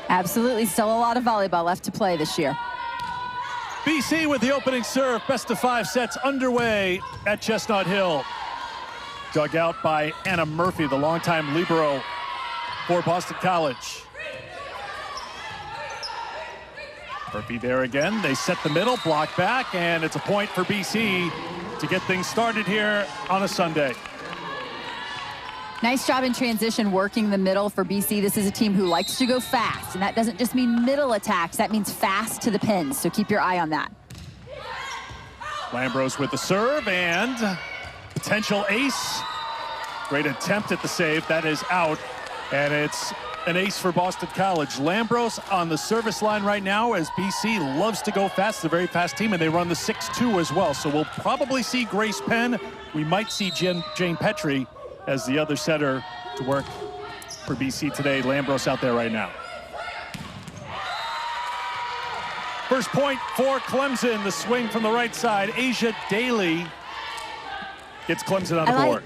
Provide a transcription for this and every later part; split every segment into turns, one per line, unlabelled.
Absolutely. Still a lot of volleyball left to play this year.
BC with the opening serve. Best of 5 sets underway at Chestnut Hill. Dug out by Anna Murphy, the longtime libero for Boston College. Murphy there again. They set the middle, block back, and it's a point for BC to get things started here on a Sunday.
Nice job in transition working the middle for BC. This is a team who likes to go fast, and that doesn't just mean middle attacks. That means fast to the pins, so keep your eye on that.
Lambros with the serve and potential ace. Great attempt at the save. That is out, and it's an ace for Boston College. Lambros on the service line right now as BC loves to go fast. It's a very fast team, and they run the 6-2 as well. So we'll probably see Grace Penn. We might see Jane Petrie as the other setter to work for BC today. Lambros out there right now. First point for Clemson. The swing from the right side. Asia Daly gets Clemson on the board.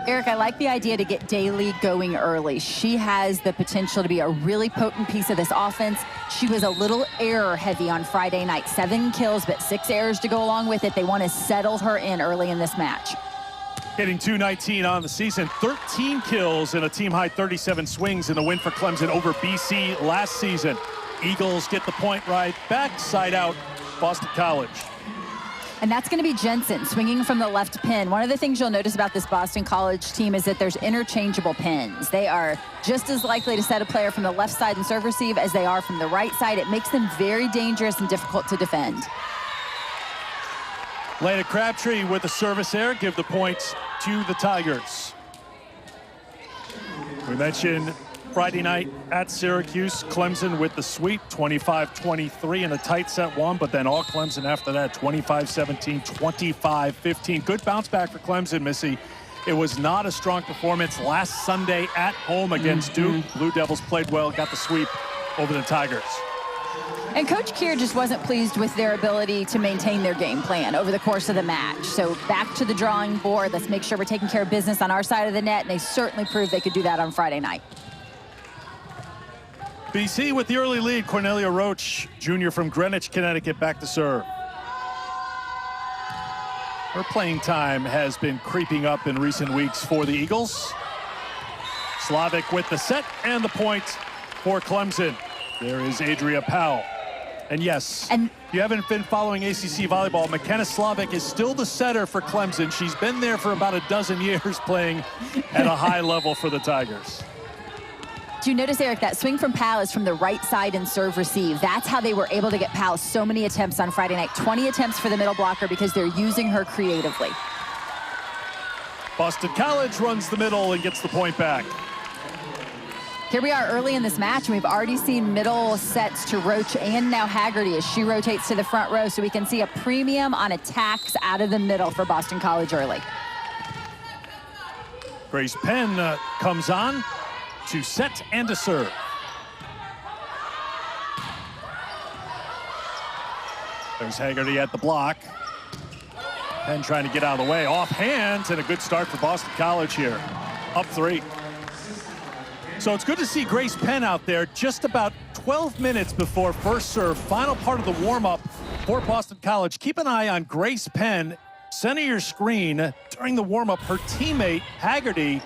Eric, I like the idea to get Daly going early. She has the potential to be a really potent piece of this offense. She was a little error heavy on Friday night. 7 kills, but 6 errors to go along with it. They want to settle her in early in this match.
Hitting .219 on the season, 13 kills and a team-high 37 swings in the win for Clemson over BC last season. Eagles get the point right back, side out, Boston College.
And that's going to be Jensen swinging from the left pin. One of the things you'll notice about this Boston College team is that there's interchangeable pins. They are just as likely to set a player from the left side and serve receive as they are from the right side. It makes them very dangerous and difficult to defend.
Lana Crabtree with the service error, give the points to the Tigers. We mentioned Friday night at Syracuse, Clemson with the sweep, 25-23 in a tight set one, but then all Clemson after that, 25-17, 25-15. Good bounce back for Clemson, Missy. It was not a strong performance last Sunday at home against Duke. Blue Devils played well, got the sweep over the Tigers.
And Coach Keir just wasn't pleased with their ability to maintain their game plan over the course of the match. So back to the drawing board. Let's make sure we're taking care of business on our side of the net, and they certainly proved they could do that on Friday night.
BC with the early lead. Cornelia Roach, junior from Greenwich, Connecticut, back to serve. Her playing time has been creeping up in recent weeks for the Eagles. Slavic with the set and the point for Clemson. There is Adria Powell. And yes, if you haven't been following ACC Volleyball, McKenna Slavic is still the setter for Clemson. She's been there for about a dozen years playing at a high level for the Tigers.
Do you notice, Eric, that swing from Powell is from the right side and serve receive? That's how they were able to get Powell so many attempts on Friday night. 20 attempts for the middle blocker because they're using her creatively.
Boston College runs the middle and gets the point back.
Here we are early in this match, and we've already seen middle sets to Roach and now Haggerty as she rotates to the front row, so we can see a premium on attacks out of the middle for Boston College early.
Grace Penn comes on to set and to serve. There's Haggerty at the block. Penn trying to get out of the way. Off hands, and a good start for Boston College here. Up 3. So it's good to see Grace Penn out there just about 12 minutes before first serve. Final part of the warm-up for Boston College. Keep an eye on Grace Penn. Center your screen during the warm-up. Her teammate, Haggerty,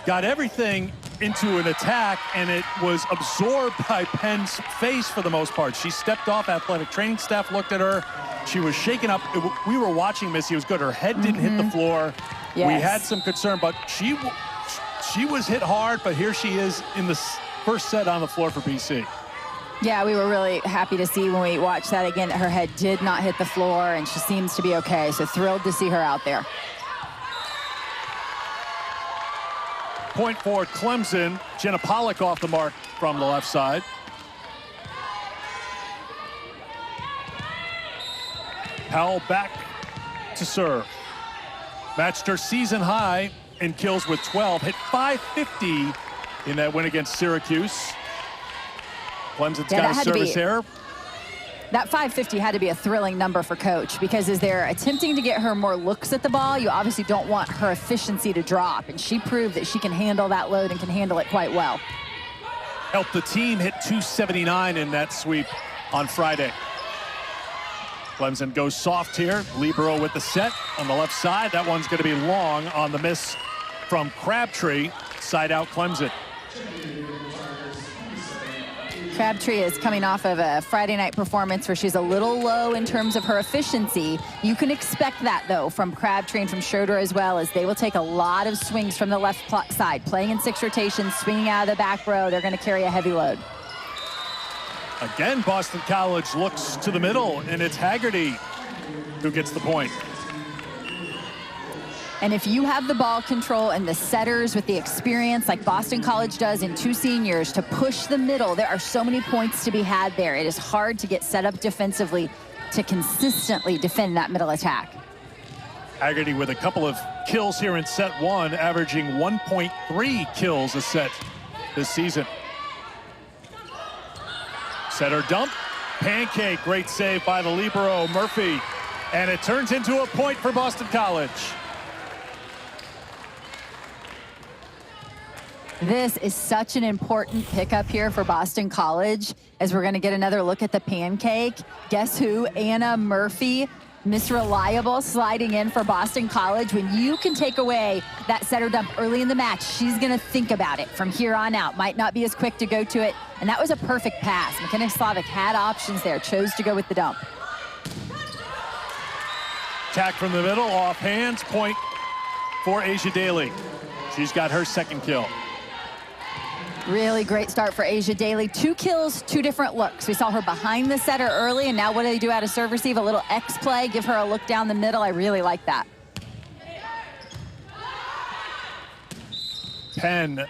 got everything into an attack, and it was absorbed by Penn's face for the most part. She stepped off. Athletic training staff looked at her. She was shaken up. We were watching Missy. It was good. Her head didn't hit the floor.
Yes.
We had some concern, but she was hit hard, but here she is in the first set on the floor for BC.
Yeah, we were really happy to see when we watched that again that her head did not hit the floor, and she seems to be okay. So thrilled to see her out there.
Point for Clemson. Jenna Pollock off the mark from the left side. Powell back to serve. Matched her season high in kills with 12. Hit .550 in that win against Syracuse. Clemson's got a service error.
That .550 had to be a thrilling number for Coach, because as they're attempting to get her more looks at the ball, you obviously don't want her efficiency to drop. And she proved that she can handle that load and can handle it quite well.
helped the team hit 279 in that sweep on Friday. Clemson goes soft here. Libero with the set on the left side. That one's going to be long on the miss from Crabtree. Side out Clemson.
Crabtree is coming off of a Friday night performance where she's a little low in terms of her efficiency. You can expect that, though, from Crabtree and from Schroeder as well, as they will take a lot of swings from the left side. Playing in 6 rotations, swinging out of the back row, they're going to carry a heavy load.
Again, Boston College looks to the middle, and it's Haggerty who gets the point.
And if you have the ball control and the setters with the experience like Boston College does in 2 seniors to push the middle, there are so many points to be had there. It is hard to get set up defensively to consistently defend that middle attack.
Haggerty with a couple of kills here in set 1, averaging 1.3 kills a set this season. Setter dump, pancake, great save by the libero, Murphy. And it turns into a point for Boston College.
This is such an important pickup here for Boston College, as we're going to get another look at the pancake. Guess who? Anna Murphy, Miss Reliable, sliding in for Boston College. When you can take away that setter dump early in the match, she's going to think about it from here on out. Might not be as quick to go to it, and that was a perfect pass. McKenna Slavic had options there, chose to go with the dump.
Attack from the middle, off hands, point for Asia Daly. She's got her second kill.
Really great start for Asia Daly. 2 kills, 2 different looks. We saw her behind the setter early, and now what do they do out of serve receive? A little X play, give her a look down the middle. I really like that.
Penn,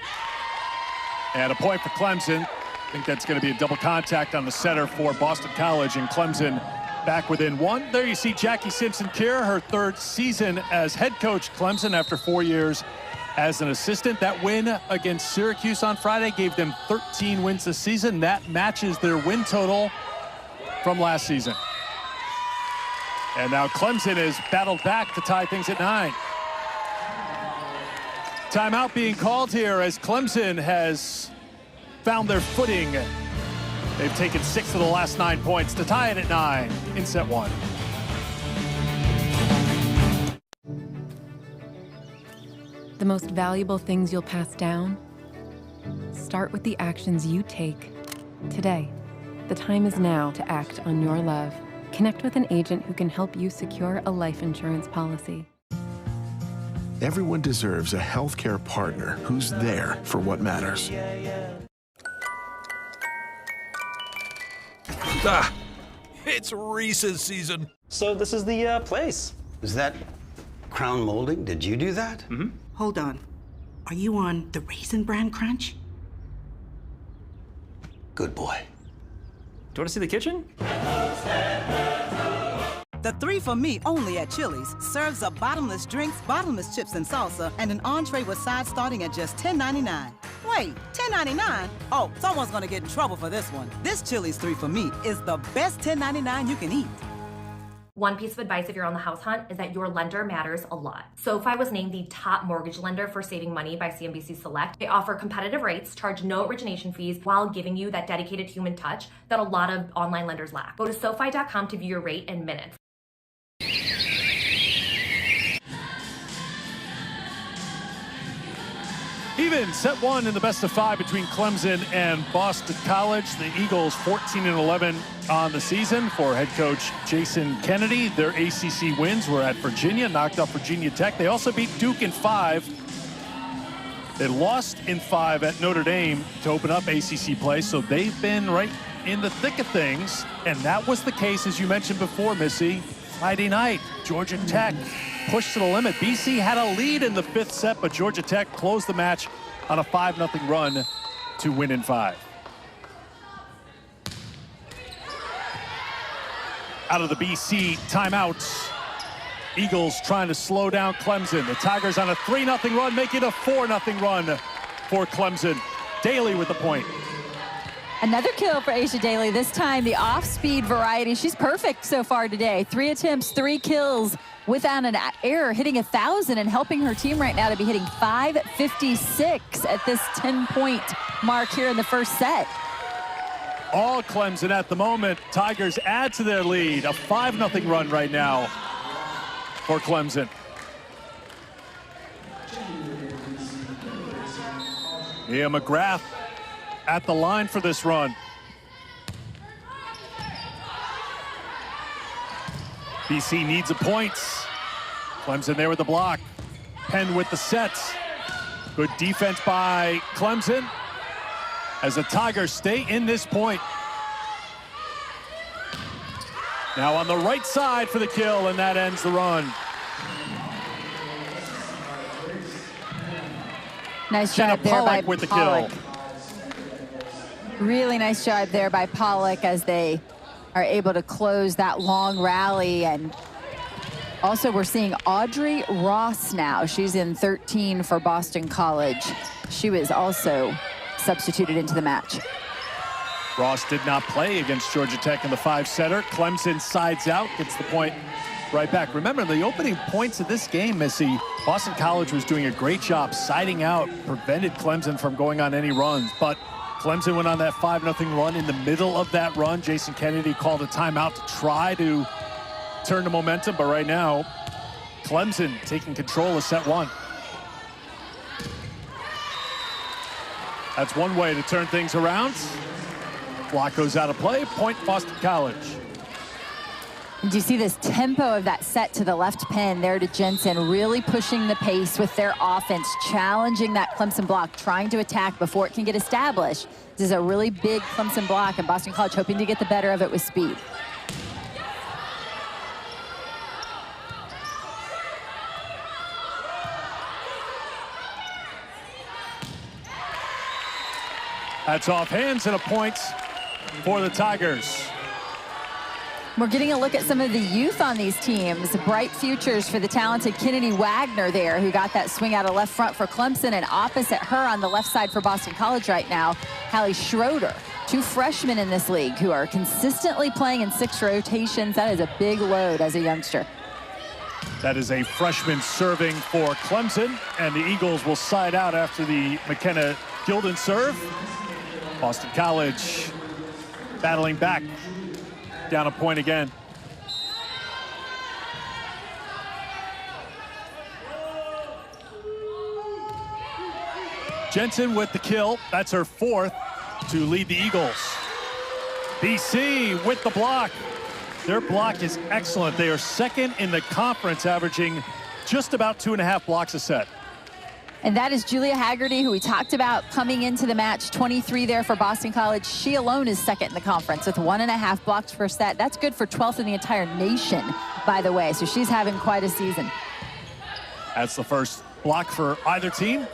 and a point for Clemson. I think that's going to be a double contact on the setter for Boston College, and Clemson back within 1. There you see Jackie Simpson-Keir, her 3rd season as head coach Clemson after 4 years as an assistant. That win against Syracuse on Friday gave them 13 wins this season. That matches their win total from last season. And now Clemson has battled back to tie things at 9. Timeout being called here as Clemson has found their footing. They've taken 6 of the last 9 points to tie it at 9 in set 1.
The most valuable things you'll pass down start with the actions you take today. The time is now to act on your love. Connect with an agent who can help you secure a life insurance policy.
Everyone deserves a healthcare partner who's there for what matters.
Ah, it's Reese's season.
So this is the place.
Is that crown molding? Did you do that?
Mm-hmm.
Hold on. Are you on the Raisin Bran Crunch?
Good boy.
Do you want to see the kitchen?
The 3 for Me only at Chili's serves up bottomless drinks, bottomless chips and salsa, and an entree with sides starting at just $10.99. Wait, $10.99? Oh, someone's gonna get in trouble for this one. This Chili's 3 for Me is the best $10.99 you can eat.
One piece of advice if you're on the house hunt is that your lender matters a lot. SoFi was named the top mortgage lender for saving money by CNBC Select. They offer competitive rates, charge no origination fees, while giving you that dedicated human touch that a lot of online lenders lack. Go to SoFi.com to view your rate in minutes.
Even set 1 in the best of 5 between Clemson and Boston College. The Eagles 14-11 on the season for head coach Jason Kennedy. Their ACC wins were at Virginia, knocked off Virginia Tech. They also beat Duke in 5. They lost in 5 at Notre Dame to open up ACC play, so they've been right in the thick of things. And that was the case, as you mentioned before, Missy. Friday night, Georgia Tech pushed to the limit. BC had a lead in the 5th set, but Georgia Tech closed the match on a 5-0 run to win in 5. Out of the BC timeouts, Eagles trying to slow down Clemson. The Tigers on a 3-0 run, making a 4-0 run for Clemson. Daly with the point.
Another kill for Asia Daly, this time the off-speed variety. She's perfect so far today. 3 attempts, 3 kills without an error, hitting 1,000 and helping her team right now to be hitting 556 at this 10-point mark here in the first set.
All Clemson at the moment. Tigers add to their lead. A 5-0 run right now for Clemson. Mia McGrath at the line for this run. BC needs a point. Clemson there with the block. Penn with the sets. Good defense by Clemson as the Tigers stay in this point. Now on the right side for the kill, and that ends the run.
Nice job there by
with the
Pollock.
kill.
Really nice job there by Pollock as they are able to close that long rally. And also we're seeing Audrey Ross now. She's in 13 for Boston College. She was also substituted into the match.
Ross did not play against Georgia Tech in the 5-setter. Clemson sides out, gets the point right back. Remember, the opening points of this game, Missy, Boston College was doing a great job siding out, prevented Clemson from going on any runs. But Clemson went on that 5-0 run. In the middle of that run, Jason Kennedy called a timeout to try to turn the momentum. But right now, Clemson taking control of set one. That's one way to turn things around. Block goes out of play. Point Boston College.
And do you see this tempo of that set to the left pin there to Jensen, really pushing the pace with their offense, challenging that Clemson block, trying to attack before it can get established. This is a really big Clemson block, and Boston College hoping to get the better of it with speed.
That's off hands and a point for the Tigers.
We're getting a look at some of the youth on these teams. Bright futures for the talented Kennedy Wagner there, who got that swing out of left front for Clemson, and opposite her on the left side for Boston College right now, Hallie Schroeder. Two freshmen in this league who are consistently playing in 6 rotations. That is a big load as a youngster.
That is a freshman serving for Clemson, and the Eagles will side out after the McKenna Gilden serve. Boston College battling back, down a point again. Jensen with the kill. That's her 4th to lead the Eagles. BC with the block. Their block is excellent. They are 2nd in the conference, averaging just about 2.5 blocks a set.
And that is Julia Haggerty, who we talked about coming into the match, 23 there for Boston College. She alone is 2nd in the conference with 1.5 blocks per set. That's good for 12th in the entire nation, by the way. So she's having quite a season.
That's the first block for either team.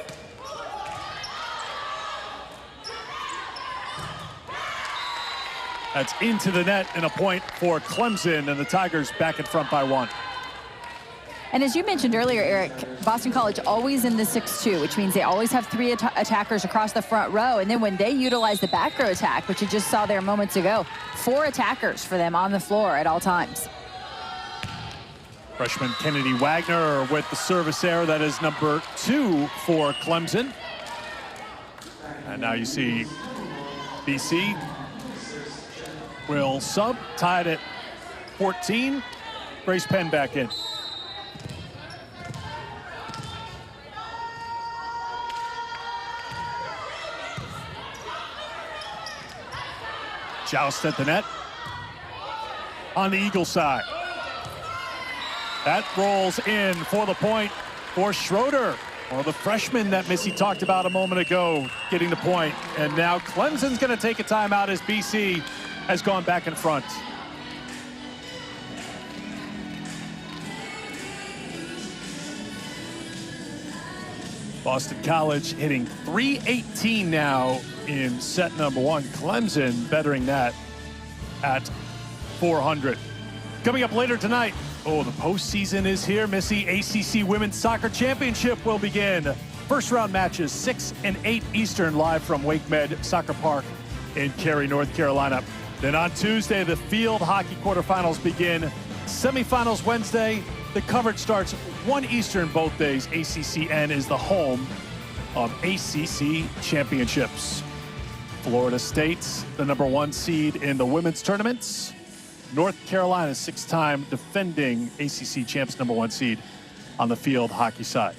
That's into the net and a point for Clemson, and the Tigers back in front by 1.
And as you mentioned earlier, Eric, Boston College always in the 6-2, which means they always have 3 attackers across the front row. And then when they utilize the back row attack, which you just saw there moments ago, 4 attackers for them on the floor at all times.
Freshman Kennedy Wagner with the service error. That is number 2 for Clemson. And now you see BC will sub, tied at 14. Grace Penn back in. Joust at the net on the Eagle side. That rolls in for the point for Schroeder, one of the freshmen that Missy talked about a moment ago, getting the point. And now Clemson's going to take a timeout as BC has gone back in front. Boston College hitting .318 now in set number 1. Clemson bettering that at 400. Coming up later tonight, the postseason is here. Missy, ACC Women's Soccer Championship will begin. First round matches 6 and 8 Eastern, live from Wake Med Soccer Park in Cary, North Carolina. Then on Tuesday, the field hockey quarterfinals begin. Semifinals Wednesday, The coverage starts 1 Eastern both days. ACCN is the home of ACC championships. Florida State's the #1 seed in the women's tournaments. North Carolina, 6-time defending ACC champs, #1 seed on the field hockey side.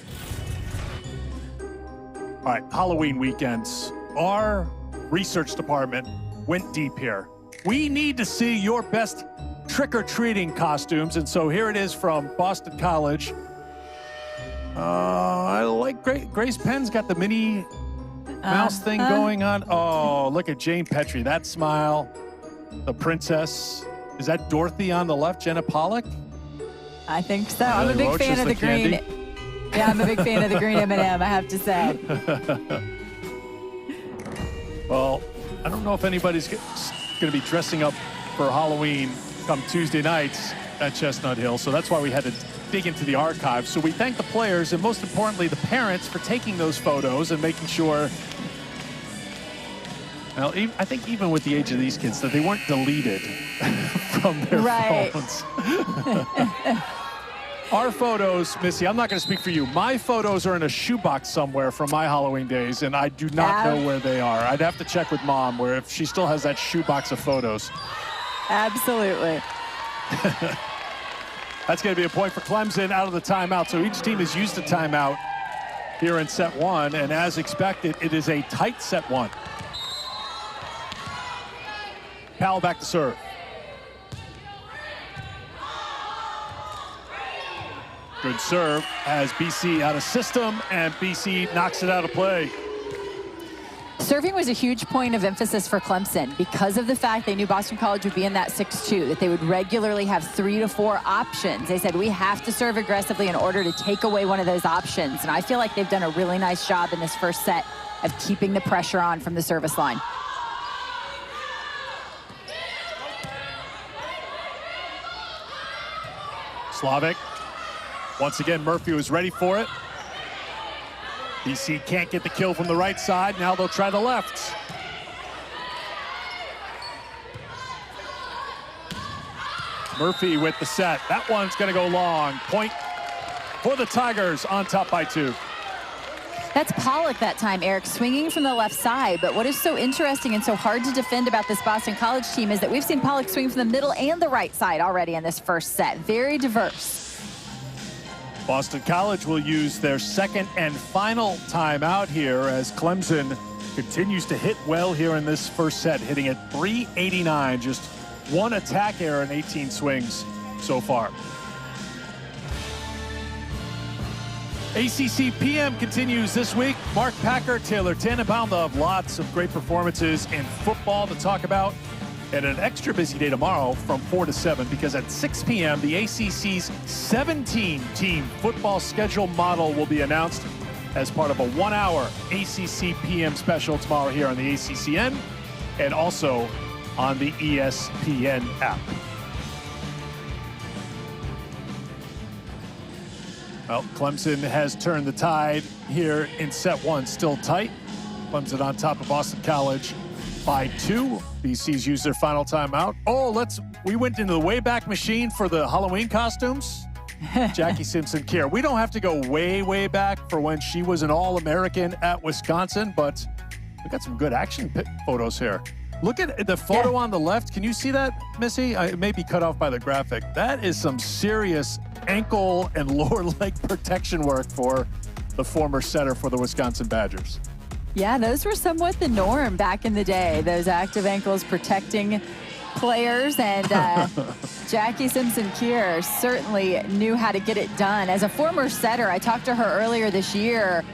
All right, Halloween weekends. Our research department went deep here. We need to see your best trick-or-treating costumes, and so here it is from Boston College. I like Grace Penn's got the Minnie Mouse thing going on. Oh, look at Jane Petrie, that smile. The princess. Is that Dorothy on the left, Jenna Pollock?
I think so. I'm a big fan of the green. Yeah, I'm a big fan of the green M&M, I have to say.
Well, I don't know if anybody's going to be dressing up for Halloween come Tuesday nights at Chestnut Hill, so that's why we had to dig into the archives. So we thank the players and most importantly the parents for taking those photos and making sure, well, I think even with the age of these kids, that they weren't deleted from their phones. Our photos, Missy, I'm not going to speak for you. My photos are in a shoebox somewhere from my Halloween days, and I do not know where they are. I'd have to check with Mom where if she still has that shoebox of photos.
Absolutely.
That's going to be a point for Clemson out of the timeout. So each team has used a timeout here in set 1, and as expected, it is a tight set 1. Powell back to serve. Good serve has BC out of system, and BC knocks it out of play.
Serving was a huge point of emphasis for Clemson because of the fact they knew Boston College would be in that 6-2, that they would regularly have 3 to 4 options. They said, we have to serve aggressively in order to take away one of those options. And I feel like they've done a really nice job in this first set of keeping the pressure on from the service line.
Slavic. Once again, Murphy was ready for it. BC can't get the kill from the right side. Now they'll try the left. Murphy with the set. That one's going to go long. Point for the Tigers, on top by 2.
That's Pollock that time, Eric, swinging from the left side. But what is so interesting and so hard to defend about this Boston College team is that we've seen Pollock swing from the middle and the right side already in this first set. Very diverse.
Boston College will use their second and final timeout here as Clemson continues to hit well here in this first set, hitting at .389, just 1 attack error in 18 swings so far. ACC PM continues this week. Mark Packer, Taylor Tannenbaum, they'll have lots of great performances in football to talk about. And an extra busy day tomorrow from 4 to 7 because at 6 p.m. the ACC's 17-team football schedule model will be announced as part of a 1-hour ACC PM special tomorrow here on the ACCN and also on the ESPN app. Well, Clemson has turned the tide here in set 1, still tight. Clemson on top of Boston College by 2. BC's used their final timeout. Oh, we went into the Wayback Machine for the Halloween costumes. Jackie Simpson-Keir. We don't have to go way, way back for when she was an All-American at Wisconsin, but we got some good action photos here. Look at the photo on the left. Can you see that, Missy? It may be cut off by the graphic. That is some serious ankle and lower leg protection work for the former setter for the Wisconsin Badgers.
Yeah, those were somewhat the norm back in the day, those active ankles protecting players. And Jackie Simpson-Keir certainly knew how to get it done. As a former setter, I talked to her earlier this year,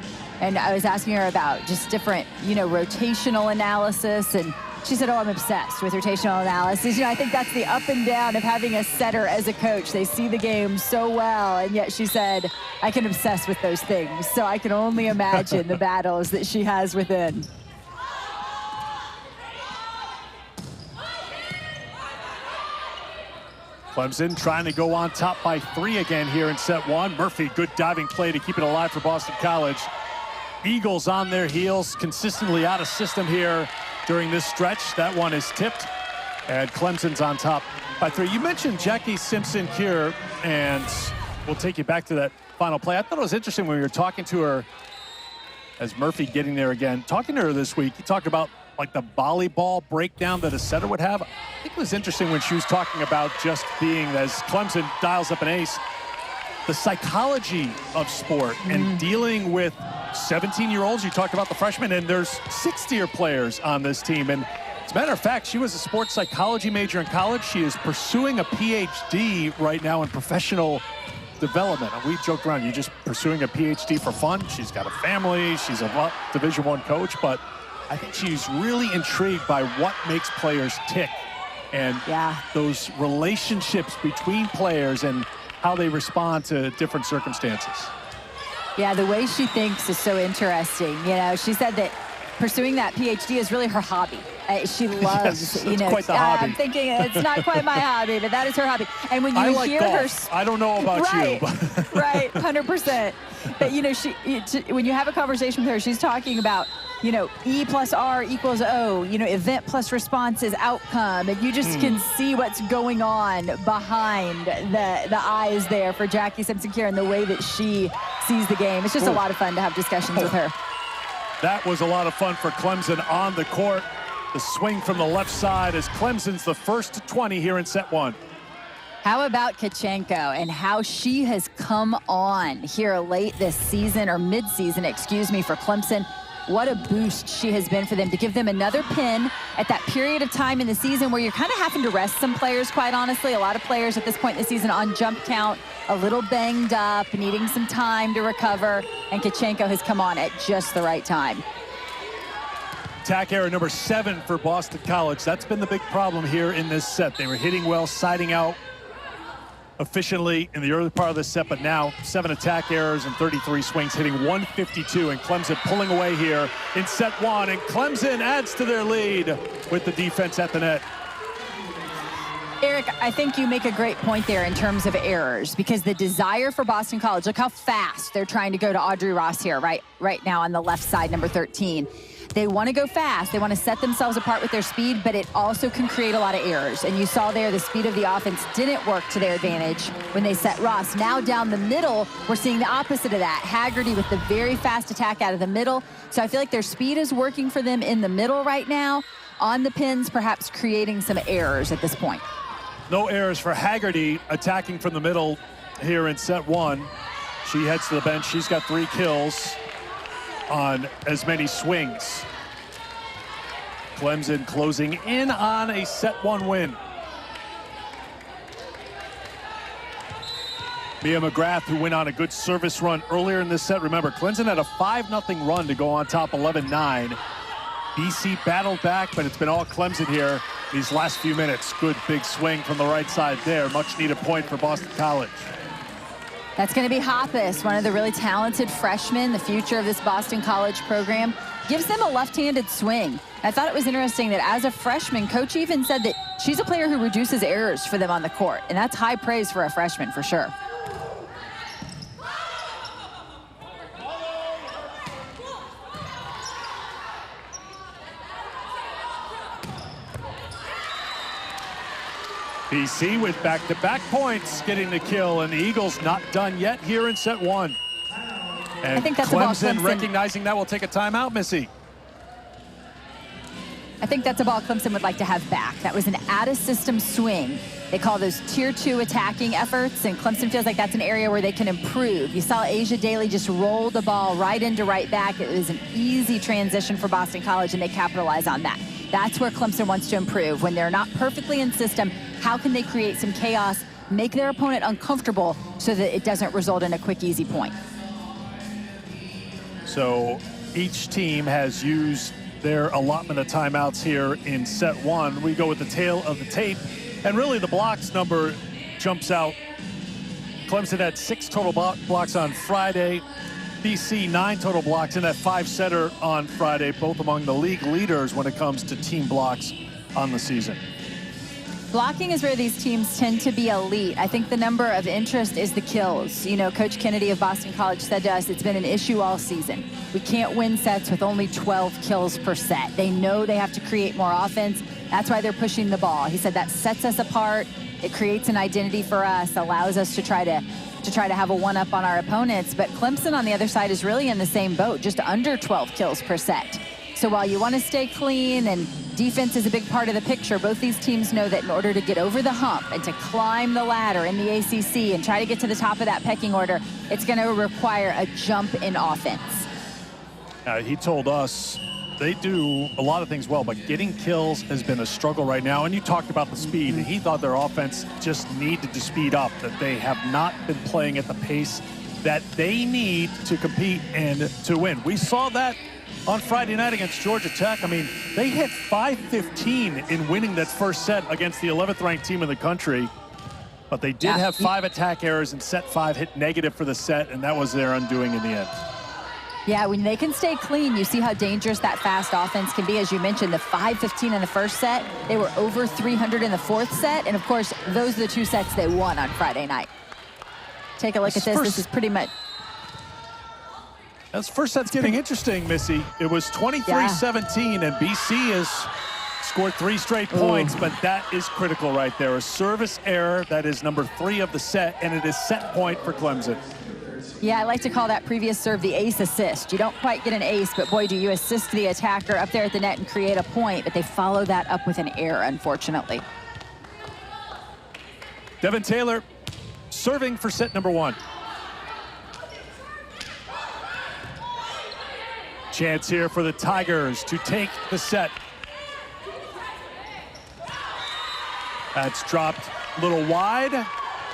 and I was asking her about just different, rotational analysis. And she said, I'm obsessed with rotational analysis. I think that's the up and down of having a setter as a coach. They see the game so well, and yet she said, I can obsess with those things. So I can only imagine the battles that she has within.
Clemson trying to go on top by 3 again here in set 1. Murphy, good diving play to keep it alive for Boston College. Eagles on their heels, consistently out of system here during this stretch. That one is tipped, and Clemson's on top by 3. You mentioned Jackie Simpson-Keir, and we'll take you back to that final play. I thought it was interesting when we were talking to her, as Murphy getting there again, talking to her this week, he talked about like the volleyball breakdown that a setter would have. I think it was interesting when she was talking about just being, as Clemson dials up an ace, the psychology of sport and dealing with 17-year-olds. You talked about the freshmen, and there's 6th-year players on this team. And as a matter of fact, she was a sports psychology major in college. She is pursuing a PhD right now in professional development. And we joked around, you're just pursuing a PhD for fun. She's got a family. She's a Division I coach. But I think she's really intrigued by what makes players tick and those relationships between players and how they respond to different circumstances.
Yeah, the way she thinks is so interesting. You know, she said that pursuing that PhD is really her hobby. She loves,
yes, quite the hobby.
I'm thinking it's not quite my hobby, but that is her hobby. And when you
like
hear
golf.
her,
I don't know about
right,
you, but
right, 100%. But you know, when you have a conversation with her, she's talking about, you know, E plus R equals O, you know, event plus response is outcome. And you just can see what's going on behind the eyes there for Jackie Simpson-Kjær and the way that she sees the game. It's just a lot of fun to have discussions with her.
That was a lot of fun for Clemson on the court. The swing from the left side as Clemson's the first to 20 here in set 1.
How about Kachenko and how she has come on here late this season, or mid-season, excuse me, for Clemson. What a boost she has been for them to give them another pin at that period of time in the season where you're kind of having to rest some players, quite honestly. A lot of players at this point in the season on jump count, a little banged up, needing some time to recover, and Kachenko has come on at just the right time.
Attack error number 7 for Boston College. That's been the big problem here in this set. They were hitting well, siding out efficiently in the early part of the set, but now 7 attack errors and 33 swings, hitting 152, and Clemson pulling away here in set 1, and Clemson adds to their lead with the defense at the net.
Eric, I think you make a great point there in terms of errors, because the desire for Boston College, look how fast they're trying to go to Audrey Ross here, right now on the left side, number 13. They want to go fast. They want to set themselves apart with their speed, but it also can create a lot of errors. And you saw there the speed of the offense didn't work to their advantage when they set Ross. Now down the middle, we're seeing the opposite of that. Haggerty with the very fast attack out of the middle. So I feel like their speed is working for them in the middle right now. On the pins, perhaps creating some errors at this point.
No errors for Haggerty attacking from the middle here in set 1. She heads to the bench. She's got 3 kills on as many swings. Clemson closing in on a set 1 win. Mia McGrath, who went on a good service run earlier in this set. Remember, Clemson had a 5-0 run to go on top 11-9. BC battled back, but it's been all Clemson here these last few minutes. Good big swing from the right side there. Much needed point for Boston College.
That's going to be Hoppus, one of the really talented freshmen, the future of this Boston College program. Gives them a left-handed swing. I thought it was interesting that as a freshman, Coach even said that she's a player who reduces errors for them on the court, and that's high praise for a freshman for sure.
BC with back-to-back points, getting the kill, and the Eagles not done yet here in set 1. And
I think that's
Clemson recognizing that will take a timeout, Missy.
I think that's a ball Clemson would like to have back. That was an out-of-system swing. They call those tier 2 attacking efforts, and Clemson feels like that's an area where they can improve. You saw Asia Daly just roll the ball right into right back. It was an easy transition for Boston College, and they capitalize on that. That's where Clemson wants to improve. When they're not perfectly in system, how can they create some chaos, make their opponent uncomfortable so that it doesn't result in a quick, easy point?
So each team has used their allotment of timeouts here in set 1. We go with the tail of the tape, and really the blocks number jumps out. Clemson had 6 total blocks on Friday. BC 9 total blocks in that 5-setter on Friday, both among the league leaders when it comes to team blocks on the season.
Blocking is where these teams tend to be elite. I think the number of interest is the kills. You know, Coach Kennedy of Boston College said to us, it's been an issue all season. We can't win sets with only 12 kills per set. They know they have to create more offense. That's why they're pushing the ball. He said that sets us apart. It creates an identity for us, allows us to try to to try to have a one-up on our opponents. But Clemson on the other side is really in the same boat, just under 12 kills per set. So while you want to stay clean and defense is a big part of the picture, both these teams know that in order to get over the hump and to climb the ladder in the ACC and try to get to the top of that pecking order, it's going to require a jump in offense.
He told us they do a lot of things well, but getting kills has been a struggle right now. And you talked about the speed. He thought their offense just needed to speed up, that they have not been playing at the pace that they need to compete and to win. We saw that on Friday night against Georgia Tech. I mean, they hit 5-15 in winning that first set against the 11th ranked team in the country. But they did have 5 attack errors in set 5, hit negative for the set, and that was their undoing in the end.
Yeah, when they can stay clean, you see how dangerous that fast offense can be. As you mentioned, the 5-15 in the first set, they were over 300 in the fourth set. And of course, those are the 2 sets they won on Friday night. Take a look at this. This is pretty much...
This first set's getting interesting, Missy. It was 23-17, and BC has scored 3 straight points, but that is critical right there. A service error, that is number 3 of the set, and it is set point for Clemson.
Yeah, I like to call that previous serve the ace assist. You don't quite get an ace, but boy, do you assist the attacker up there at the net and create a point, but they follow that up with an error, unfortunately.
Devin Taylor serving for set number 1. Chance here for the Tigers to take the set. That's dropped a little wide.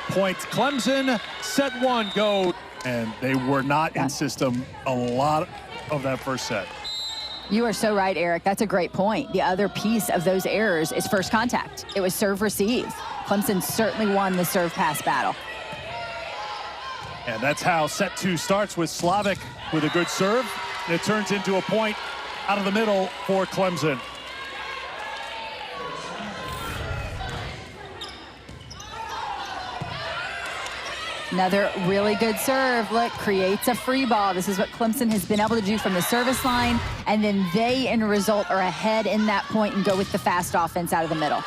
Points Clemson. Set 1 go. And they were not in system a lot of that first set.
You are so right, Eric. That's a great point. The other piece of those errors is first contact. It was serve receive. Clemson certainly won the serve pass battle.
And that's how set 2 starts, with Slavic with a good serve. And it turns into a point out of the middle for Clemson.
Another really good serve. Look, creates a free ball. This is what Clemson has been able to do from the service line. And then they, in result, are ahead in that point and go with the fast offense out of the middle.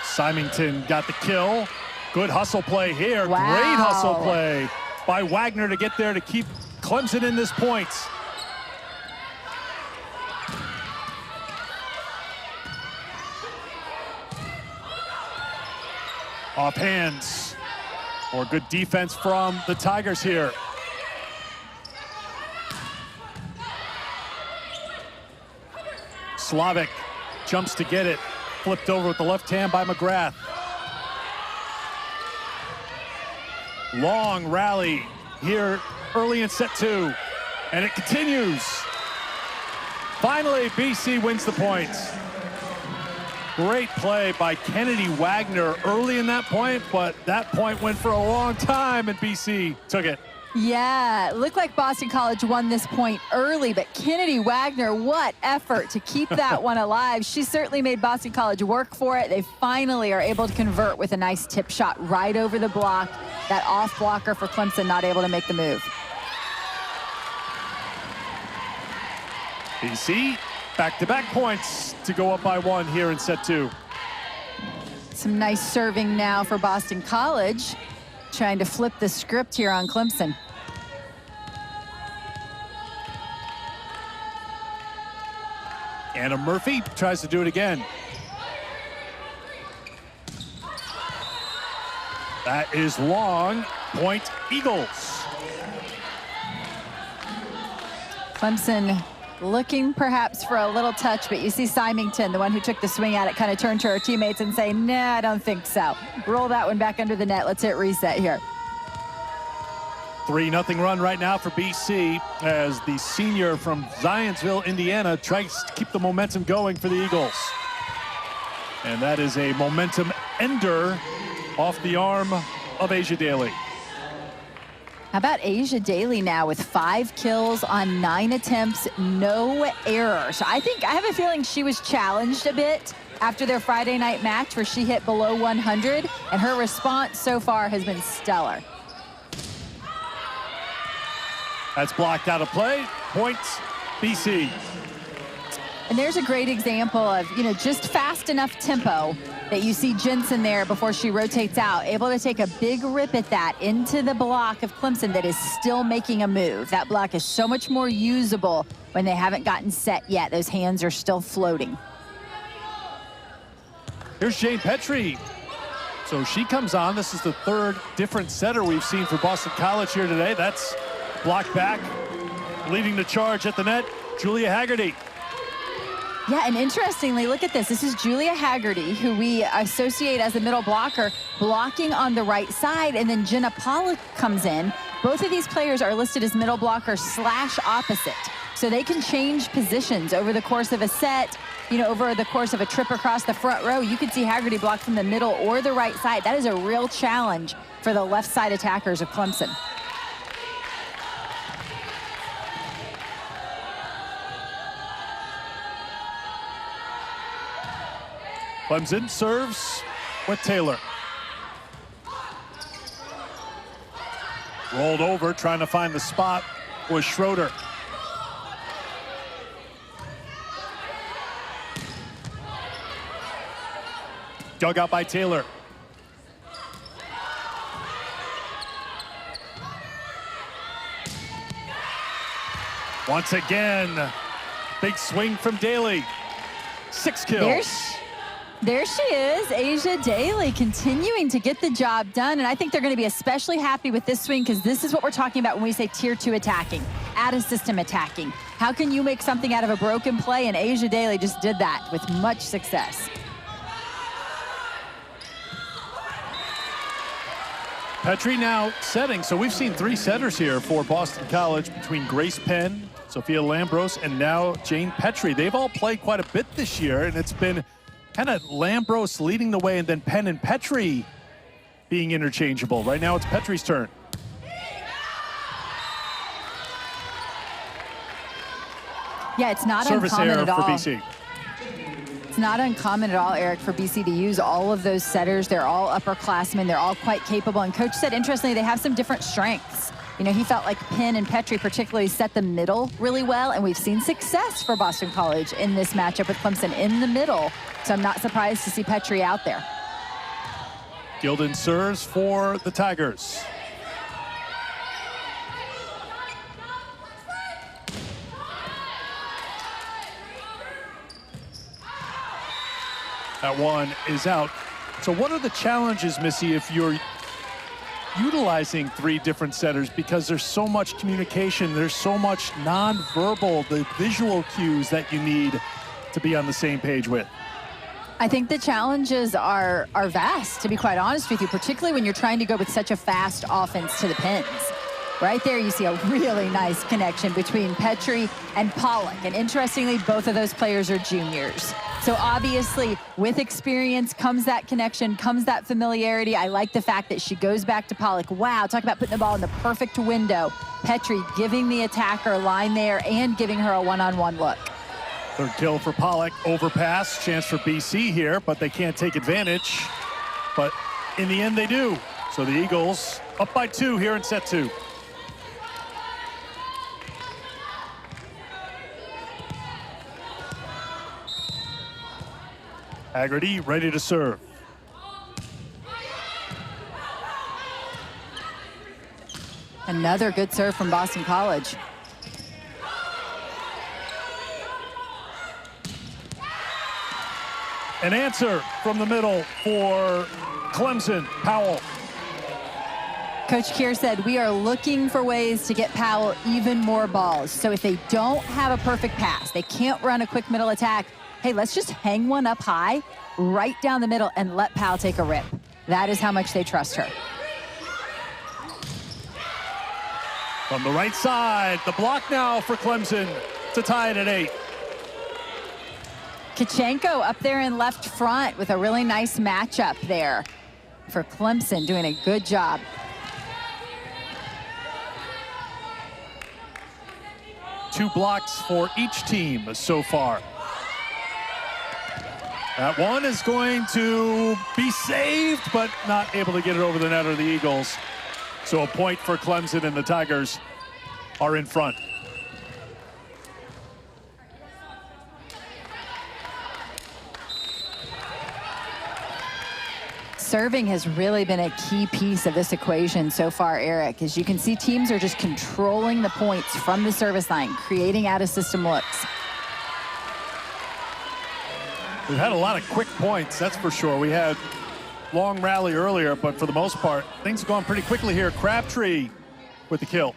Symington got the kill. Good hustle play here.
Wow.
Great hustle play by Wagner to get there to keep Clemson in this point. Off hands. Or good defense from the Tigers here. Slavic jumps to get it. Flipped over with the left hand by McGrath. Long rally here early in set 2. And it continues. Finally, BC wins the points. Great play by Kennedy Wagner early in that point, but that point went for a long time, and BC took it.
Yeah, it looked like Boston College won this point early, but Kennedy Wagner, what effort to keep that one alive. She certainly made Boston College work for it. They finally are able to convert with a nice tip shot right over the block. That off blocker for Clemson not able to make the move.
BC, back-to-back points to go up by 1 here in set 2.
Some nice serving now for Boston College, trying to flip the script here on Clemson.
Anna Murphy tries to do it again. That is long. Point Eagles.
Clemson looking perhaps for a little touch, but you see Symington, the one who took the swing at it, kind of turn to her teammates and say, nah, I don't think so. Roll that one back under the net. Let's hit reset here.
3-0 run right now for BC as the senior from Zionsville, Indiana, tries to keep the momentum going for the Eagles. And that is a momentum ender off the arm of Asia Daly.
How about Asia Daly now with 5 kills on 9 attempts, no errors. I have a feeling she was challenged a bit after their Friday night match where she hit below 100, and her response so far has been stellar.
That's blocked out of play. Points, BC.
And there's a great example of, just fast enough tempo that you see Jensen there before she rotates out, able to take a big rip at that into the block of Clemson that is still making a move. That block is so much more usable when they haven't gotten set yet. Those hands are still floating.
Here's Jane Petrie. So she comes on. This is the third different setter we've seen for Boston College here today. That's blocked back. Leading the charge at the net, Julia Haggerty.
Yeah, and interestingly, look at this. This is Julia Haggerty, who we associate as a middle blocker, blocking on the right side, and then Jenna Pollock comes in. Both of these players are listed as middle blocker / opposite. So they can change positions over the course of a set, over the course of a trip across the front row. You can see Haggerty block from the middle or the right side. That is a real challenge for the left side attackers of Clemson.
Clemson serves with Taylor. Rolled over, trying to find the spot was Schroeder. Dug out by Taylor. Once again, big swing from Daly. 6 kills.
There she is, Asia Daly, continuing to get the job done. And I think they're going to be especially happy with this swing, because this is what we're talking about when we say tier 2 attacking, out of system attacking. How can you make something out of a broken play? And Asia Daly just did that with much success.
Petrie now setting. So we've seen 3 setters here for Boston College between Grace Penn, Sophia Lambros, and now Jane Petrie. They've all played quite a bit this year, and it's been kind of Lambros leading the way and then Penn and Petrie being interchangeable. Right now it's Petrie's turn.
Yeah, it's not
Service
uncommon
error
at all.
for BC.
It's not uncommon at all, Eric, for BC to use all of those setters. They're all upperclassmen. They're all quite capable. And Coach said, interestingly, they have some different strengths. He felt like Penn and Petrie particularly set the middle really well, and we've seen success for Boston College in this matchup with Clemson in the middle. So I'm not surprised to see Petrie out there.
Gilden serves for the Tigers. That one is out. So what are the challenges, Missy, if you're utilizing 3 different setters, because there's so much communication, there's so much nonverbal, the visual cues that you need to be on the same page with?
I think the challenges are vast, to be quite honest with you, particularly when you're trying to go with such a fast offense to the pins. Right there, you see a really nice connection between Petrie and Pollock. And interestingly, both of those players are juniors. So obviously, with experience comes that connection, comes that familiarity. I like the fact that she goes back to Pollock. Wow, talk about putting the ball in the perfect window. Petrie giving the attacker line there and giving her a one-on-one look.
Third kill for Pollock. Overpass, chance for BC here, but they can't take advantage. But in the end, they do. So the Eagles up by 2 here in set 2. Haggerty ready to serve.
Another good serve from Boston College.
An answer from the middle for Clemson. Powell.
Coach Keir said, we are looking for ways to get Powell even more balls. So if they don't have a perfect pass, they can't run a quick middle attack, hey, let's just hang one up high, right down the middle, and let Powell take a rip. That is how much they trust her.
From the right side, the block now for Clemson to tie it at 8.
Kachenko up there in left front with a really nice matchup there for Clemson, doing a good job.
Two blocks for each team so far. That one is going to be saved, but not able to get it over the net of the Eagles. So a point for Clemson, and the Tigers are in front.
Serving has really been a key piece of this equation so far, Eric. As you can see, teams are just controlling the points from the service line, creating out-of-system looks.
We've had a lot of quick points, that's for sure. We had long rally earlier, but for the most part, things have gone pretty quickly here. Crabtree with the kill.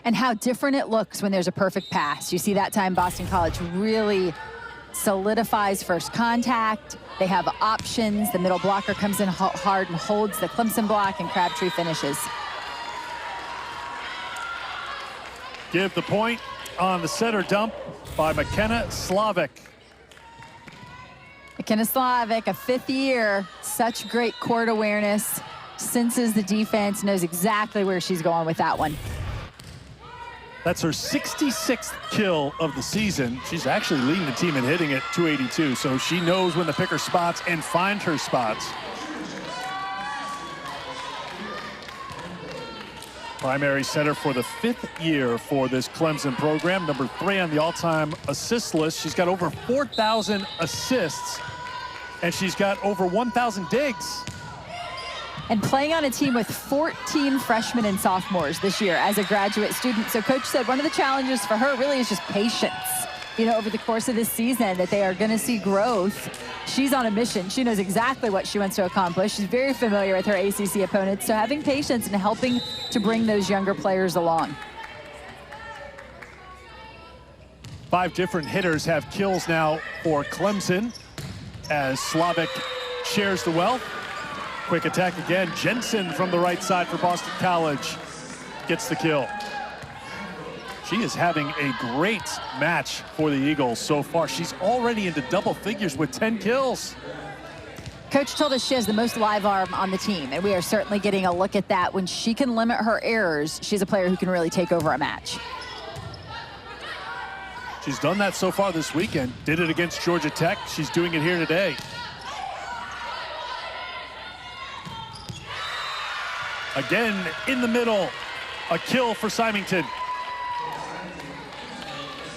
And how different it looks when there's a perfect pass. You see that time Boston College really solidifies first contact. They have options. The middle blocker comes in hard and holds the Clemson block, and Crabtree finishes.
Give the point on the setter dump by McKenna Slavic.
McKenna Slavic, a fifth year, such great court awareness, senses the defense, knows exactly where she's going with that one.
That's her 66th kill of the season. She's actually leading the team in hitting at 282, so she knows when to pick her spots and find her spots. Primary setter for the fifth year for this Clemson program, number 3 on the all-time assist list. She's got over 4,000 assists, and she's got over 1,000 digs.
And playing on a team with 14 freshmen and sophomores this year as a graduate student. So Coach said one of the challenges for her really is just patience. You know, over the course of this season, that they are going to see growth. She's on a mission. She knows exactly what she wants to accomplish. She's very familiar with her ACC opponents, so having patience and helping to bring those younger players along.
5 different hitters have kills now for Clemson as Slavic shares the wealth. Quick attack again. Jensen from the right side for Boston College gets the kill. She is having a great match for the Eagles so far. She's already into double figures with 10 kills.
Coach told us she has the most live arm on the team, and we are certainly getting a look at that. When she can limit her errors, she's a player who can really take over a match.
She's done that so far this weekend. Did it against Georgia Tech. She's doing it here today. Again, in the middle, a kill for Symington.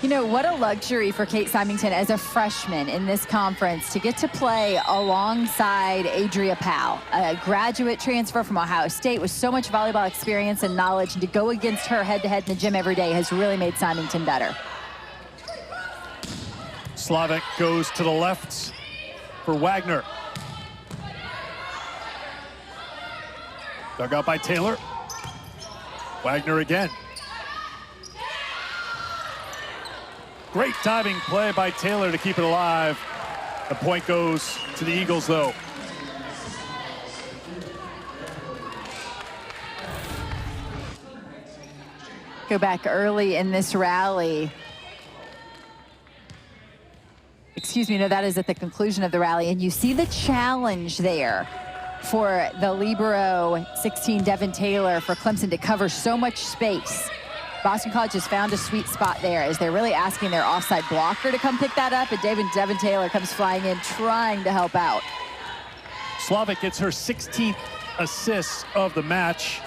You know, what a luxury for Kate Symington as a freshman in this conference to get to play alongside Adria Powell, a graduate transfer from Ohio State with so much volleyball experience and knowledge, and to go against her head-to-head in the gym every day has really made Symington better.
Slavic goes to the left for Wagner. Dug out by Taylor. Wagner again. Great diving play by Taylor to keep it alive. The point goes to the Eagles, though.
Go back early in this rally. Excuse me, no, that is at the conclusion of the rally. And you see the challenge there for the libero 16, Devin Taylor, for Clemson to cover so much space. Boston College has found a sweet spot there as they're really asking their offside blocker to come pick that up, and Devin Taylor comes flying in, trying to help out.
Slavic gets her 16th assist of the match,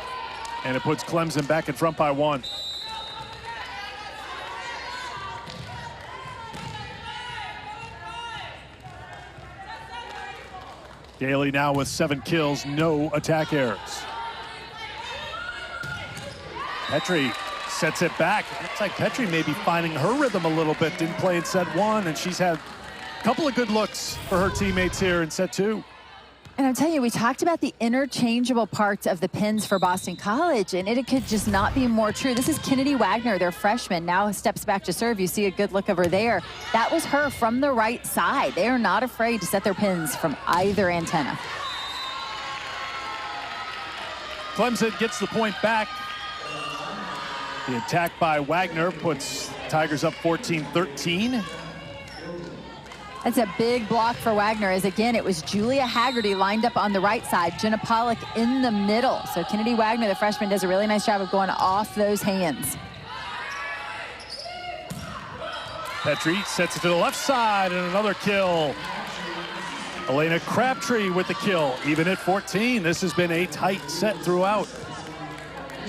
and it puts Clemson back in front by 1. Daly now with 7 kills, no attack errors. Petrie sets it back. Looks like Petrie may be finding her rhythm a little bit. Didn't play in set 1, and she's had a couple of good looks for her teammates here in set 2.
And I'm telling you, we talked about the interchangeable parts of the pins for Boston College, and it could just not be more true. This is Kennedy Wagner, their freshman, now steps back to serve. You see a good look of her there. That was her from the right side. They are not afraid to set their pins from either antenna.
Clemson gets the point back. The attack by Wagner puts Tigers up 14-13.
That's a big block for Wagner, as again, it was Julia Haggerty lined up on the right side, Jenna Pollock in the middle. So Kennedy Wagner, the freshman, does a really nice job of going off those hands.
Petrie sets it to the left side, and another kill. Elena Crabtree with the kill, even at 14. This has been a tight set throughout.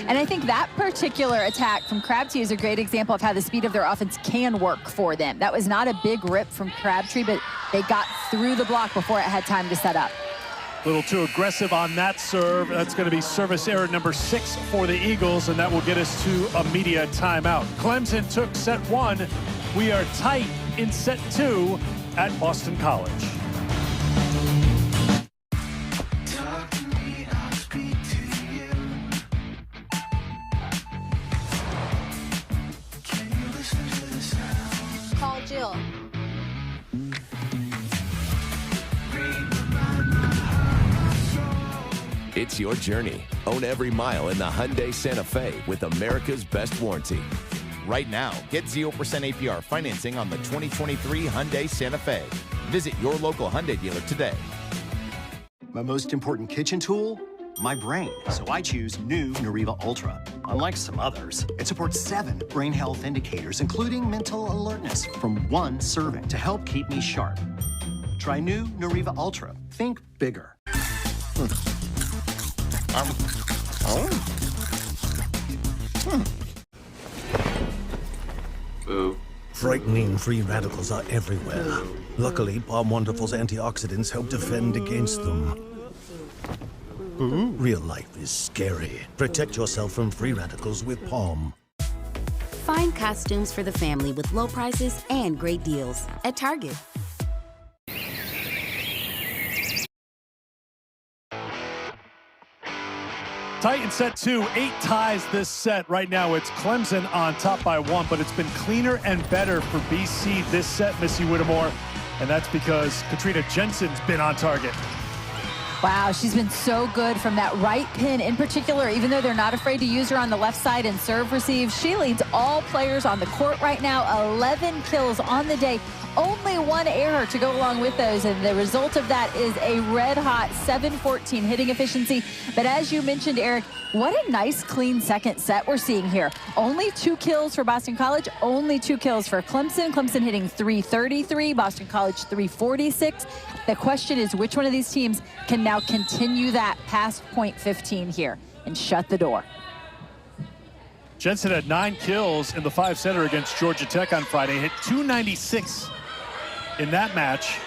And I think that particular attack from Crabtree is a great example of how the speed of their offense can work for them. That was not a big rip from Crabtree, but they got through the block before it had time to set up.
A little too aggressive on that serve. That's going to be service error number 6 for the Eagles, and that will get us to a media timeout. Clemson took set 1. We are tight in set 2 at Boston College.
Call Jill.
It's your journey. Own every mile in the Hyundai Santa Fe with America's best warranty.
Right now, get 0% APR financing on the 2023 Hyundai Santa Fe. Visit your local Hyundai dealer today.
My most important kitchen tool? My brain. So I choose new Nariva Ultra. Unlike some others, it supports 7 brain health indicators, including mental alertness, from 1 serving to help keep me sharp. Try new Nariva Ultra. Think bigger.
Frightening free radicals are everywhere. Luckily, Palm Wonderful's antioxidants help defend against them. Real life is scary. Protect yourself from free radicals with Palm.
Find costumes for the family with low prices and great deals at Target.
Tight in set 2, 8 ties this set. Right now it's Clemson on top by 1, but it's been cleaner and better for BC this set, Missy Whittemore, and that's because Katrina Jensen's been on target.
Wow, she's been so good from that right pin in particular. Even though they're not afraid to use her on the left side and serve receive, she leads all players on the court right now. 11 kills on the day. Only 1 error to go along with those, and the result of that is a red-hot 7-14 hitting efficiency. But as you mentioned, Eric, what a nice, clean second set we're seeing here. Only 2 kills for Boston College, only 2 kills for Clemson. Clemson hitting 333, Boston College 346. The question is, which one of these teams can now continue that past point 15 here and shut the door?
Jensen had 9 kills in the 5-setter against Georgia Tech on Friday, hit 296 in that match.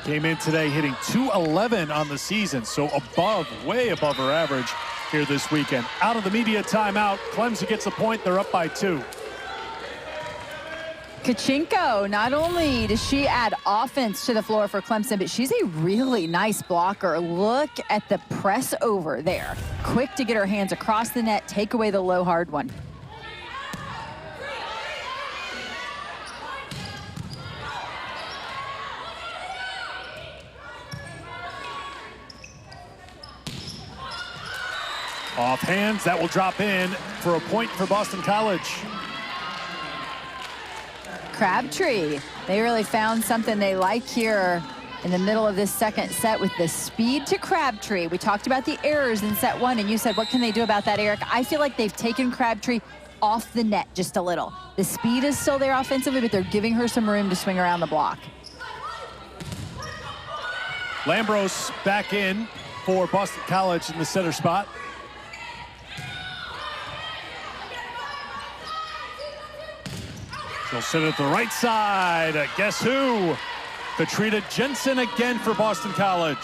Came in today hitting 211 on the season, so above, way above her average here this weekend. Out of the media timeout, Clemson gets a point, they're up by 2.
Kachinko, not only does she add offense to the floor for Clemson, but she's a really nice blocker. Look at the press over there. Quick to get her hands across the net, take away the low hard one.
Off hands, that will drop in for a point for Boston College.
Crabtree, they really found something they like here in the middle of this second set with the speed to Crabtree. We talked about the errors in set 1, and you said, what can they do about that, Eric? I feel like they've taken Crabtree off the net just a little. The speed is still there offensively, but they're giving her some room to swing around the block.
Lambros back in for Boston College in the center spot. She'll sit at the right side. Guess who? Katrina Jensen again for Boston College.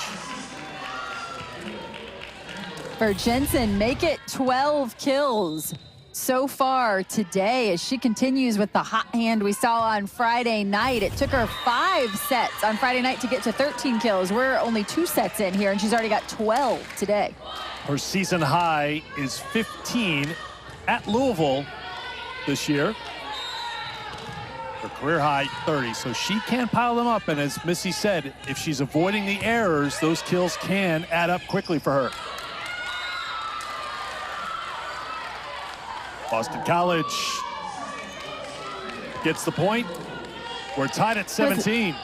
For Jensen, make it 12 kills so far today as she continues with the hot hand we saw on Friday night. It took her 5 sets on Friday night to get to 13 kills. We're only 2 sets in here, and she's already got 12 today.
Her season high is 15 at Louisville this year. Her career high 30, so she can pile them up, and as Missy said, if she's avoiding the errors, those kills can add up quickly for her. Boston College gets the point. We're tied at 17.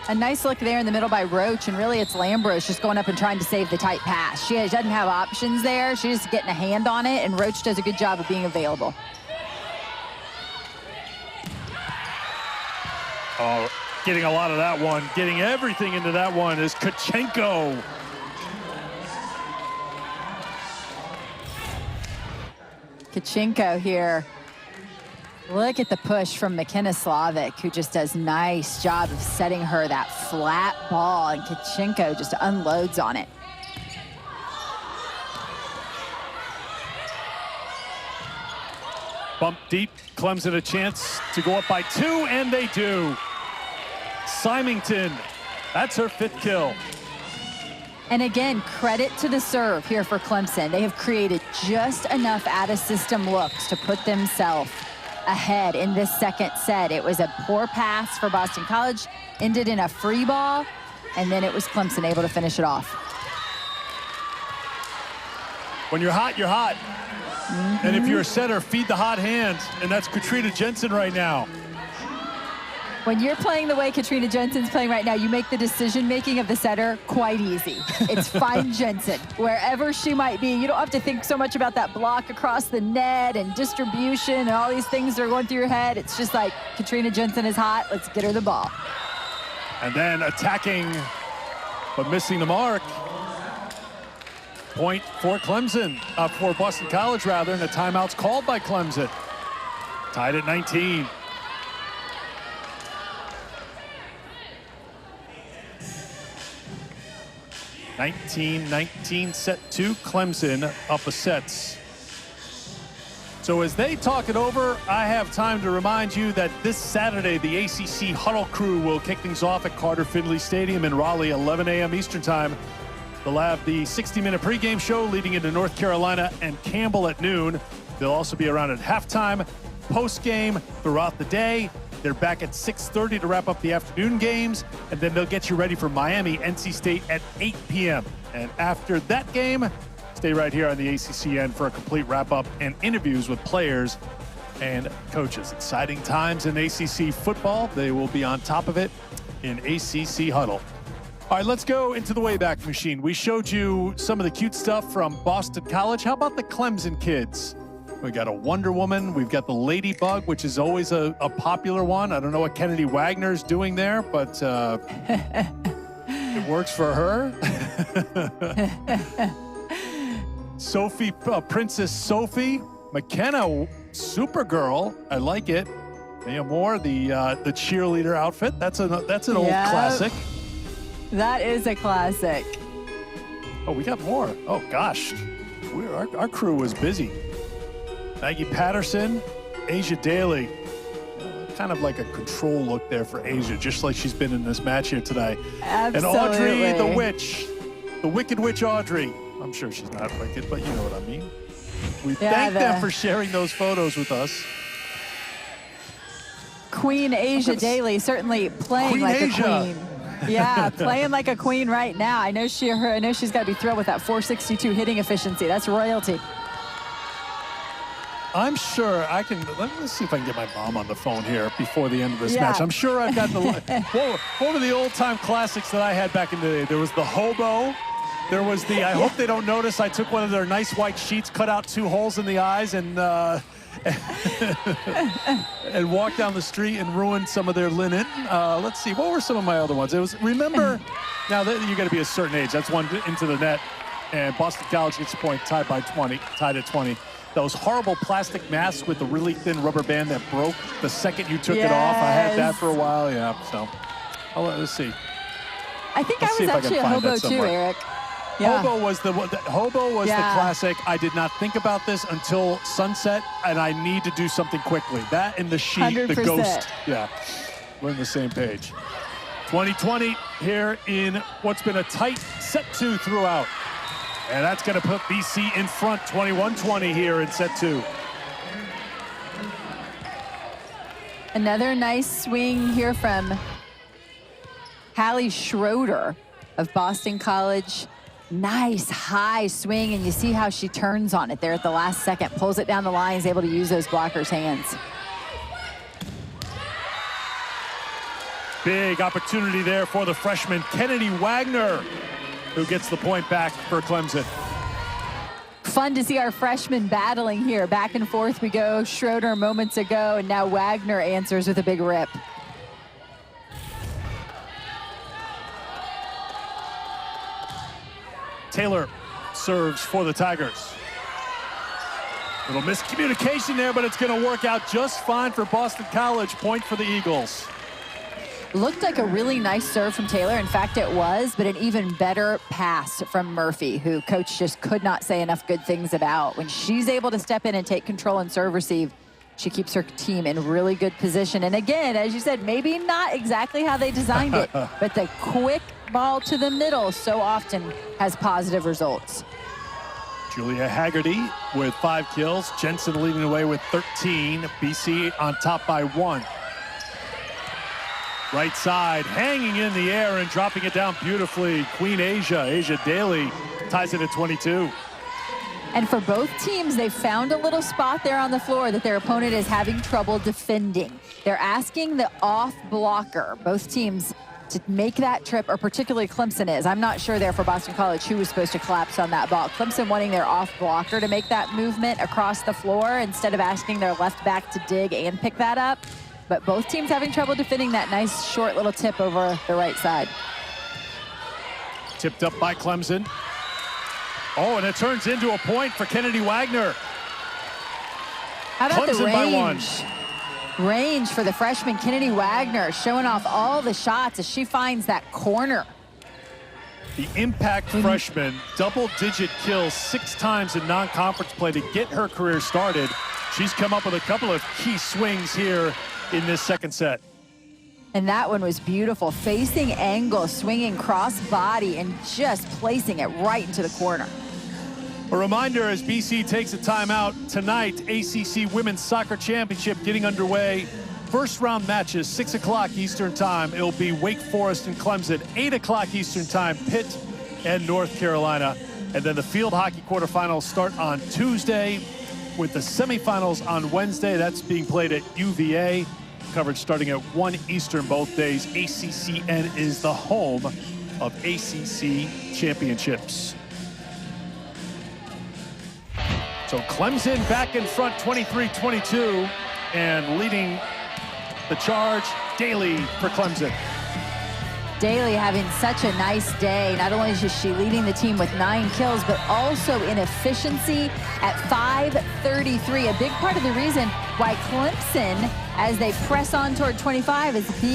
A nice look there in the middle by Roach, and really it's Lambros just going up and trying to save the tight pass. She doesn't have options there. She's just getting a hand on it, and Roach does a good job of being available.
Oh, getting a lot of that one. Getting everything into that one is Kachinko.
Kachinko here Look at the push from McKenna Slavic, who just does a nice job of setting her that flat ball, and Kachenko just unloads on it.
Bump deep, Clemson a chance to go up by 2, and they do. Symington, that's her 5th kill.
And again, credit to the serve here for Clemson. They have created just enough out-of-system looks to put themselves ahead in this second set. It was a poor pass for Boston College, ended in a free ball, and then it was Clemson able to finish it off.
When you're hot, you're hot. And if you're a setter, feed the hot hand. And that's Katrina Jensen right now.
When you're playing the way Katrina Jensen's playing right now, you make the decision-making of the setter quite easy. It's find Jensen wherever she might be. You don't have to think so much about that block across the net and distribution and all these things that are going through your head. It's just like, Katrina Jensen is hot. Let's get her the ball.
And then attacking, but missing the mark. Point for Clemson, for Boston College rather, and the timeout's called by Clemson. Tied at 19. Set 2, Clemson up a sets. So as they talk it over, I have time to remind you that this Saturday, the ACC Huddle Crew will kick things off at Carter Finley Stadium in Raleigh, 11 a.m. Eastern Time. They'll have the 60-minute pregame show leading into North Carolina and Campbell at noon. They'll also be around at halftime, postgame throughout the day. They're back at 6:30 to wrap up the afternoon games, and then they'll get you ready for Miami, NC State at 8 p.m. And after that game, stay right here on the ACCN for a complete wrap-up and interviews with players and coaches. Exciting times in ACC football. They will be on top of it in ACC Huddle. All right, let's go into the Wayback Machine. We showed you some of the cute stuff from Boston College. How about the Clemson kids? We got a Wonder Woman. We've got the Ladybug, which is always a popular one. I don't know what Kennedy Wagner's doing there, but it works for her. Sophie, Princess Sophie. McKenna, Supergirl. I like it. Mia Moore, the cheerleader outfit. That's an old classic.
That is a classic.
Oh, we got more. Oh, gosh. Our crew was busy. Maggie Patterson, Asia Daly. Kind of like a control look there for Asia, just like she's been in this match here today.
Absolutely.
And Audrey the Witch, the Wicked Witch Audrey. I'm sure she's not wicked, but you know what I mean. We thank them for sharing those photos with us.
Queen Asia Daly certainly playing
Queen
like
Asia.
a queen. Yeah, playing like a queen right now. I know she's got to be thrilled with that 462 hitting efficiency. That's royalty.
I'm sure I can. Let's see if I can get my mom on the phone here before the end of this match. I'm sure I've got the. What were the old-time classics that I had back in the day? There was the hobo. There was the. I hope they don't notice. I took one of their nice white sheets, cut out 2 holes in the eyes, and and walked down the street and ruined some of their linen. Let's see. What were some of my other ones? It was. Remember, now that you got to be a certain age. That's one into the net, and Boston College gets a point, tied at 20. Those horrible plastic masks with the really thin rubber band that broke the second you took it off. I had that for a while, yeah. So, let's see.
I think I was actually a hobo too, Eric. Yeah.
Hobo was the classic. I did not think about this until sunset, and I need to do something quickly. That and the sheet,
100%.
the ghost. Yeah, we're on the same page. 2020 here in what's been a tight set 2 throughout. And that's going to put BC in front, 21-20 here in set 2.
Another nice swing here from Hallie Schroeder of Boston College. Nice high swing, and you see how she turns on it there at the last second, pulls it down the line, is able to use those blockers' hands.
Big opportunity there for the freshman Kennedy Wagner, who gets the point back for Clemson.
Fun to see our freshmen battling here. Back and forth we go. Schroeder moments ago, and now Wagner answers with a big rip.
Taylor serves for the Tigers. Little miscommunication there, but it's going to work out just fine for Boston College. Point for the Eagles.
Looked like a really nice serve from Taylor. In fact, it was, but an even better pass from Murphy, who coach just could not say enough good things about. When she's able to step in and take control and serve receive, she keeps her team in really good position. And again, as you said, maybe not exactly how they designed it, but the quick ball to the middle so often has positive results.
Julia Haggerty with 5 kills. Jensen leading the way with 13. BC on top by 1. Right side, hanging in the air and dropping it down beautifully. Queen Asia Daly ties it at 22.
And for both teams, they found a little spot there on the floor that their opponent is having trouble defending. They're asking the off blocker, both teams, to make that trip, or particularly Clemson is. I'm not sure there for Boston College who was supposed to collapse on that ball. Clemson wanting their off blocker to make that movement across the floor instead of asking their left back to dig and pick that up. But both teams having trouble defending that nice short little tip over the right side.
Tipped up by Clemson. Oh, and it turns into a point for Kennedy Wagner.
How about
Clemson
the range?
By 1.
Range for the freshman Kennedy Wagner, showing off all the shots as she finds that corner.
The impact freshman, double-digit kills 6 times in non-conference play to get her career started. She's come up with a couple of key swings here in this second set.
And that one was beautiful. Facing angle, swinging cross body, and just placing it right into the corner.
A reminder as BC takes a timeout tonight, ACC Women's Soccer Championship getting underway. First round matches, 6 o'clock Eastern time. It'll be Wake Forest and Clemson, 8 o'clock Eastern time, Pitt and North Carolina. And then the field hockey quarterfinals start on Tuesday with the semifinals on Wednesday. That's being played at UVA. Coverage starting at 1 Eastern both days. ACCN is the home of ACC championships. So Clemson back in front 23-22 and leading the charge. Daly for Clemson.
Daly having such a nice day. Not only is she leading the team with 9 kills, but also in efficiency at 533. A big part of the reason why Clemson, as they press on toward 25,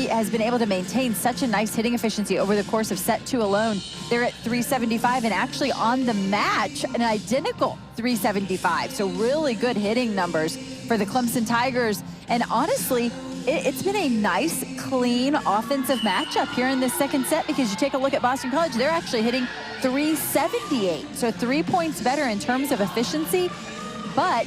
has been able to maintain such a nice hitting efficiency over the course of set 2 alone. They're at 375 and actually on the match an identical 375. So really good hitting numbers for the Clemson Tigers. And honestly, it's been a nice, clean offensive matchup here in this second set, because you take a look at Boston College, they're actually hitting 378. So 3 points better in terms of efficiency, but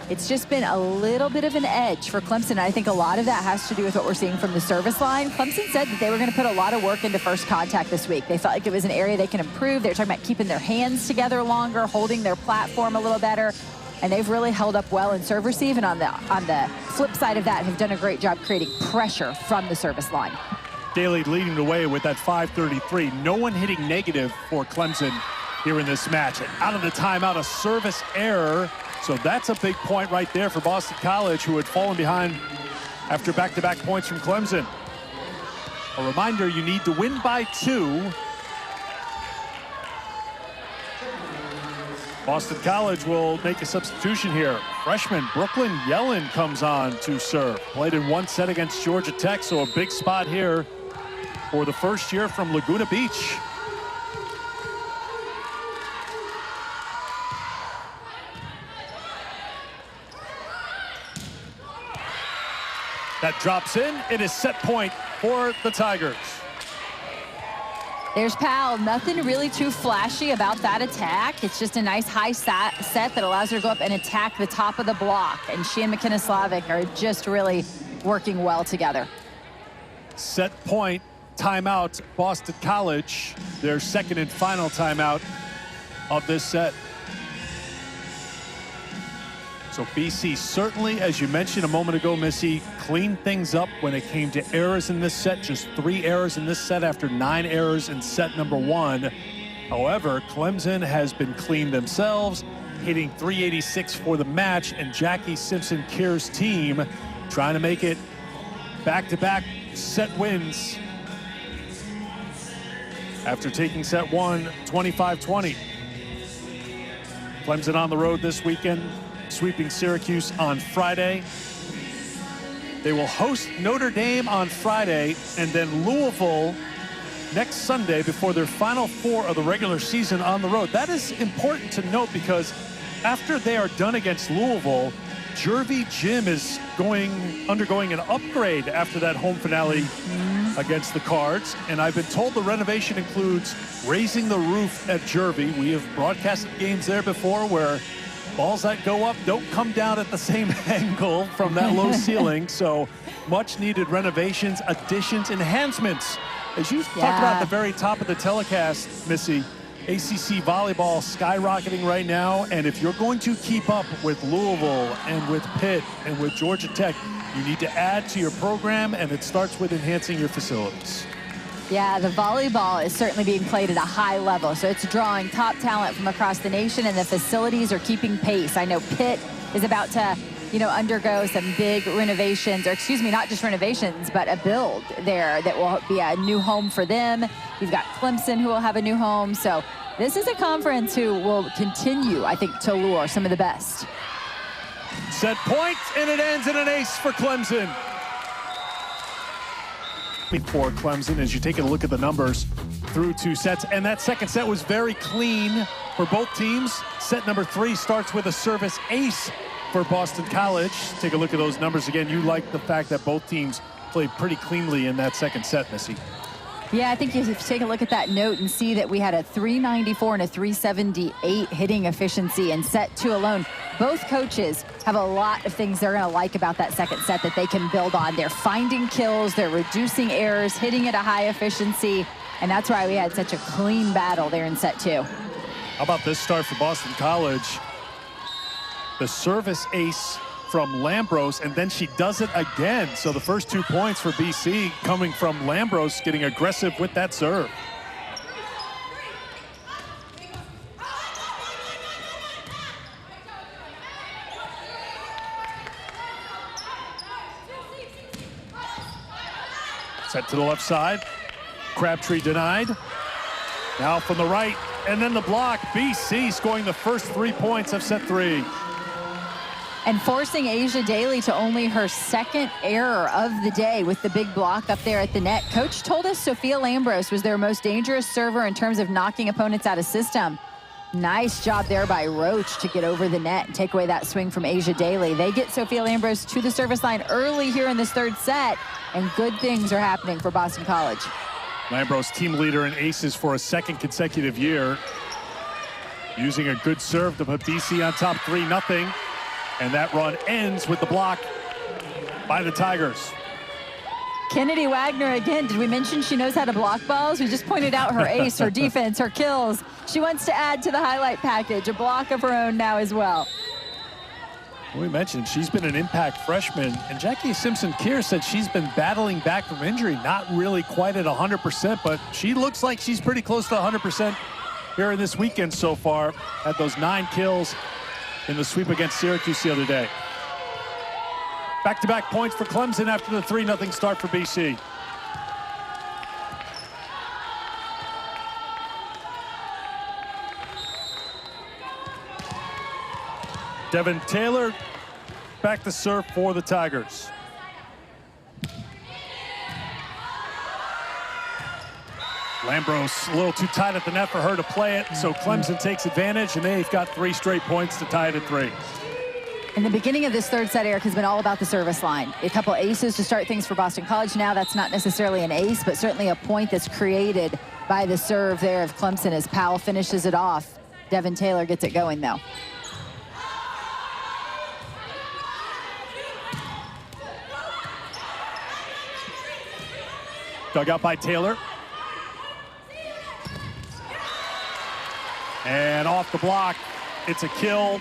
it's just been a little bit of an edge for Clemson. I think a lot of that has to do with what we're seeing from the service line. Clemson said that they were going to put a lot of work into first contact this week. They felt like it was an area they can improve. They were talking about keeping their hands together longer, holding their platform a little better. And they've really held up well in serve receive, and on the flip side of that, have done a great job creating pressure from the service line.
Daly leading the way with that 533. No one hitting negative for Clemson here in this match. And out of the timeout, a service error. So that's a big point right there for Boston College, who had fallen behind after back-to-back points from Clemson. A reminder, you need to win by 2. Boston College will make a substitution here. Freshman Brooklyn Yellen comes on to serve. Played in 1 set against Georgia Tech, so a big spot here for the first year from Laguna Beach. That drops in. It is set point for the Tigers.
There's Powell. Nothing really too flashy about that attack. It's just a nice high set that allows her to go up and attack the top of the block. And she and McKenna Slavic are just really working well together.
Set point, timeout, Boston College. Their second and final timeout of this set. So BC certainly, as you mentioned a moment ago, Missy, cleaned things up when it came to errors in this set. Just 3 errors in this set after 9 errors in set number 1. However, Clemson has been clean themselves, hitting 386 for the match, and Jackie Simpson-Keir's team trying to make it back-to-back set wins after taking set 1 25-20. Clemson on the road this weekend sweeping Syracuse on Friday. They will host Notre Dame on Friday and then Louisville next Sunday before their final 4 of the regular season on the road. That is important to note because after they are done against Louisville, Jervey Gym is undergoing an upgrade after that home finale against the Cards. And I've been told the renovation includes raising the roof at Jervey. We have broadcasted games there before where balls that go up don't come down at the same angle from that low ceiling. So much needed renovations, additions, enhancements. As you talked about at the very top of the telecast, Missy, ACC Volleyball skyrocketing right now. And if you're going to keep up with Louisville and with Pitt and with Georgia Tech, you need to add to your program, and it starts with enhancing your facilities.
Yeah, the volleyball is certainly being played at a high level, so it's drawing top talent from across the nation, and the facilities are keeping pace. I know Pitt is about to, undergo some big renovations, or excuse me, not just renovations, but a build there that will be a new home for them. You've got Clemson who will have a new home. So this is a conference who will continue, I think, to lure some of the best.
Set point, and it ends in an ace for Clemson. For Clemson, as you take a look at the numbers through 2 sets, and that second set was very clean for both teams. Set number 3 starts with a service ace for Boston College. Take a look at those numbers again. You like the fact that both teams played pretty cleanly in that second set, Missy.
Yeah, I think if you take a look at that note and see that we had a 394 and a 378 hitting efficiency in set 2 alone. Both coaches have a lot of things they're going to like about that second set that they can build on. They're finding kills, they're reducing errors, hitting at a high efficiency, and that's why we had such a clean battle there in set 2.
How about this start for Boston College? The service ace from Lambros, and then she does it again. So the first 2 points for BC coming from Lambros, getting aggressive with that serve. Set to the left side. Crabtree denied. Now from the right, and then the block. BC scoring the first 3 points of set 3.
And forcing Asia Daly to only her second error of the day with the big block up there at the net. Coach told us Sophia Lambros was their most dangerous server in terms of knocking opponents out of system. Nice job there by Roach to get over the net and take away that swing from Asia Daly. They get Sophia Lambros to the service line early here in this third set, and good things are happening for Boston College.
Lambros, team leader in aces for a second consecutive year. Using a good serve to put BC on top 3-0. And that run ends with the block by the Tigers.
Kennedy Wagner again. Did we mention she knows how to block balls? We just pointed out her ace, her defense, her kills. She wants to add to the highlight package, a block of her own now as well.
We mentioned she's been an impact freshman, and Jackie Simpson-Keir said she's been battling back from injury, not really quite at 100%, but she looks like she's pretty close to 100% here in this weekend so far. Had those 9 kills in the sweep against Syracuse the other day. Back-to-back points for Clemson after the 3-0 start for BC. Devin Taylor back to serve for the Tigers. Lambros a little too tight at the net for her to play it, so Clemson takes advantage, and they've got 3 straight points to tie it at 3.
And the beginning of this third set, Eric, has been all about the service line. A couple aces to start things for Boston College. Now that's not necessarily an ace, but certainly a point that's created by the serve there of Clemson as Powell finishes it off. Devin Taylor gets it going, though.
Dug out by Taylor. And off the block, it's a kill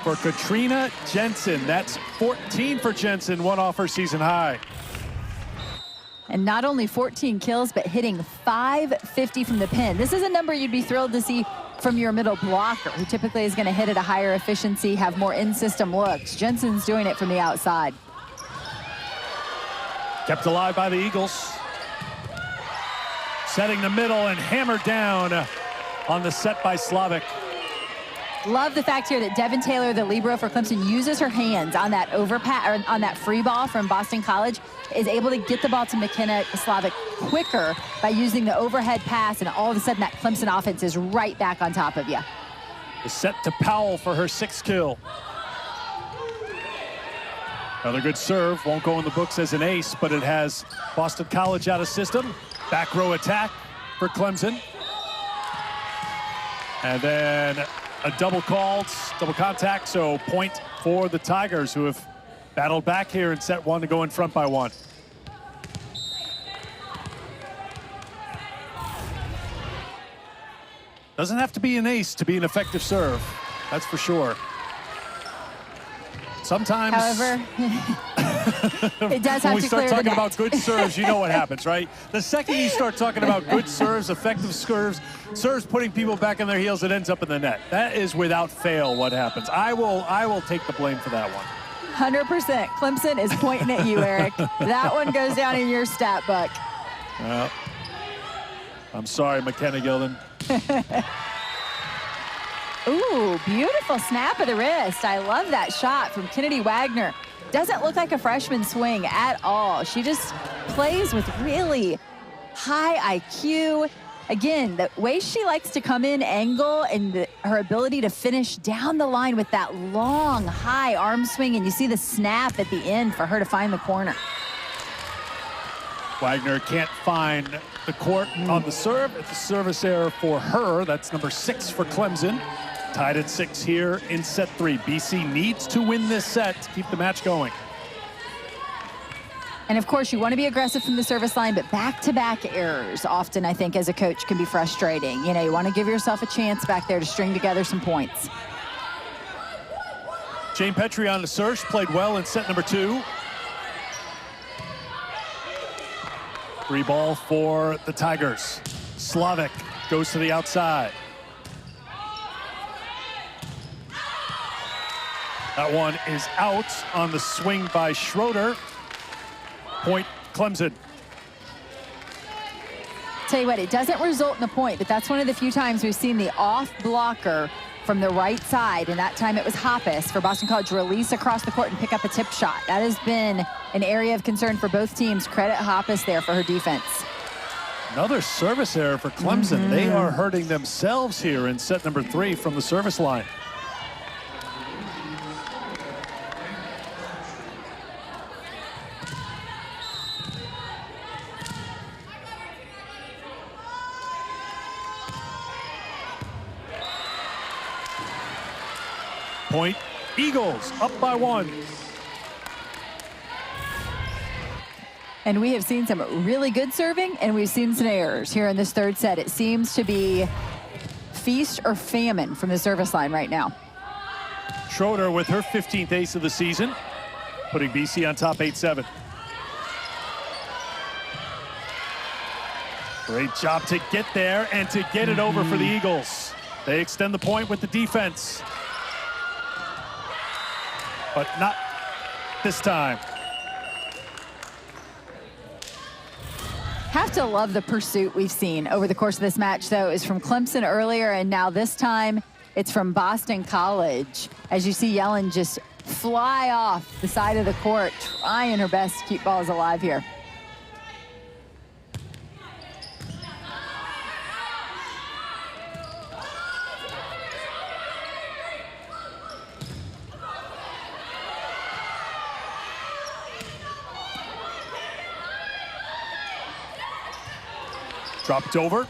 for Katrina Jensen. That's 14 for Jensen, one off her season high.
And not only 14 kills, but hitting 550 from the pin. This is a number you'd be thrilled to see from your middle blocker, who typically is going to hit at a higher efficiency, have more in-system looks. Jensen's doing it from the outside.
Kept alive by the Eagles. Setting the middle and hammered down on the set by Slavic.
Love the fact here that Devin Taylor, the libero for Clemson, uses her hands on that overpass, or on that free ball from Boston College, is able to get the ball to McKenna Slavic quicker by using the overhead pass, and all of a sudden that Clemson offense is right back on top of you.
Is set to Powell for her 6th kill. Another good serve, won't go in the books as an ace, but it has Boston College out of system. Back row attack for Clemson. And then a double contact, so point for the Tigers, who have battled back here in set 1 to go in front by 1. Doesn't have to be an ace to be an effective serve, that's for sure. Sometimes,
however, it does have to clear the net.
When we start talking about good serves, you know what happens, right? The second you start talking about good serves, effective serves putting people back on their heels, it ends up in the net. That is without fail what happens. I will take the blame for that one.
100%. Clemson is pointing at you, Eric. That one goes down in your stat book.
Well, I'm sorry, McKenna Gilden.
Ooh, beautiful snap of the wrist. I love that shot from Kennedy Wagner. Doesn't look like a freshman swing at all. She just plays with really high IQ. Again, the way she likes to come in angle and her ability to finish down the line with that long, high arm swing, and you see the snap at the end for her to find the corner.
Wagner can't find the court on the serve. It's a service error for her. That's number 6 for Clemson. Tied at 6 here in set 3. BC needs to win this set to keep the match going.
And of course, you want to be aggressive from the service line, but back-to-back errors often, I think, as a coach can be frustrating. You know, you want to give yourself a chance back there to string together some points.
Jane Petrie on the serve, played well in set number 2. Free ball for the Tigers. Slavic goes to the outside. That one is out on the swing by Schroeder. Point Clemson.
Tell you what, it doesn't result in a point, but that's one of the few times we've seen the off blocker from the right side, and that time it was Hoppus for Boston College, release across the court and pick up a tip shot. That has been an area of concern for both teams. Credit Hoppus there for her defense.
Another service error for Clemson. They are hurting themselves here in set number 3 from the service line. Point Eagles, up by 1.
And we have seen some really good serving, and we've seen some errors here in this third set. It seems to be feast or famine from the service line right now.
Schroeder with her 15th ace of the season, putting BC on top 8-7. Great job to get there and to get it over for the Eagles. They extend the point with the defense. But not this time.
Have to love the pursuit we've seen over the course of this match, though, is from Clemson earlier, and now this time it's from Boston College. As you see Yellen just fly off the side of the court, trying her best to keep balls alive here.
Dropped over,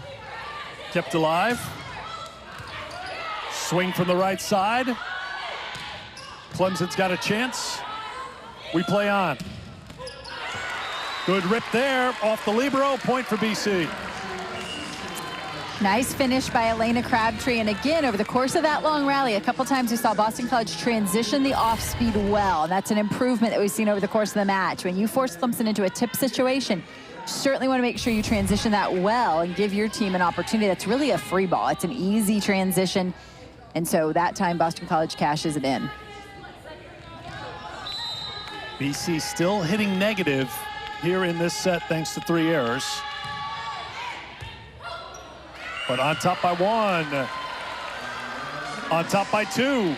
kept alive. Swing from the right side. Clemson's got a chance. We play on. Good rip there off the libero, point for BC.
Nice finish by Elena Crabtree. And again, over the course of that long rally, a couple times we saw Boston College transition the off speed well. That's an improvement that we've seen over the course of the match. When you force Clemson into a tip situation, certainly want to make sure you transition that well and give your team an opportunity. That's really a free ball. It's an easy transition. And so that time Boston College cashes it in.
BC still hitting negative here in this set thanks to 3 errors. But on top by 1. On top by 2.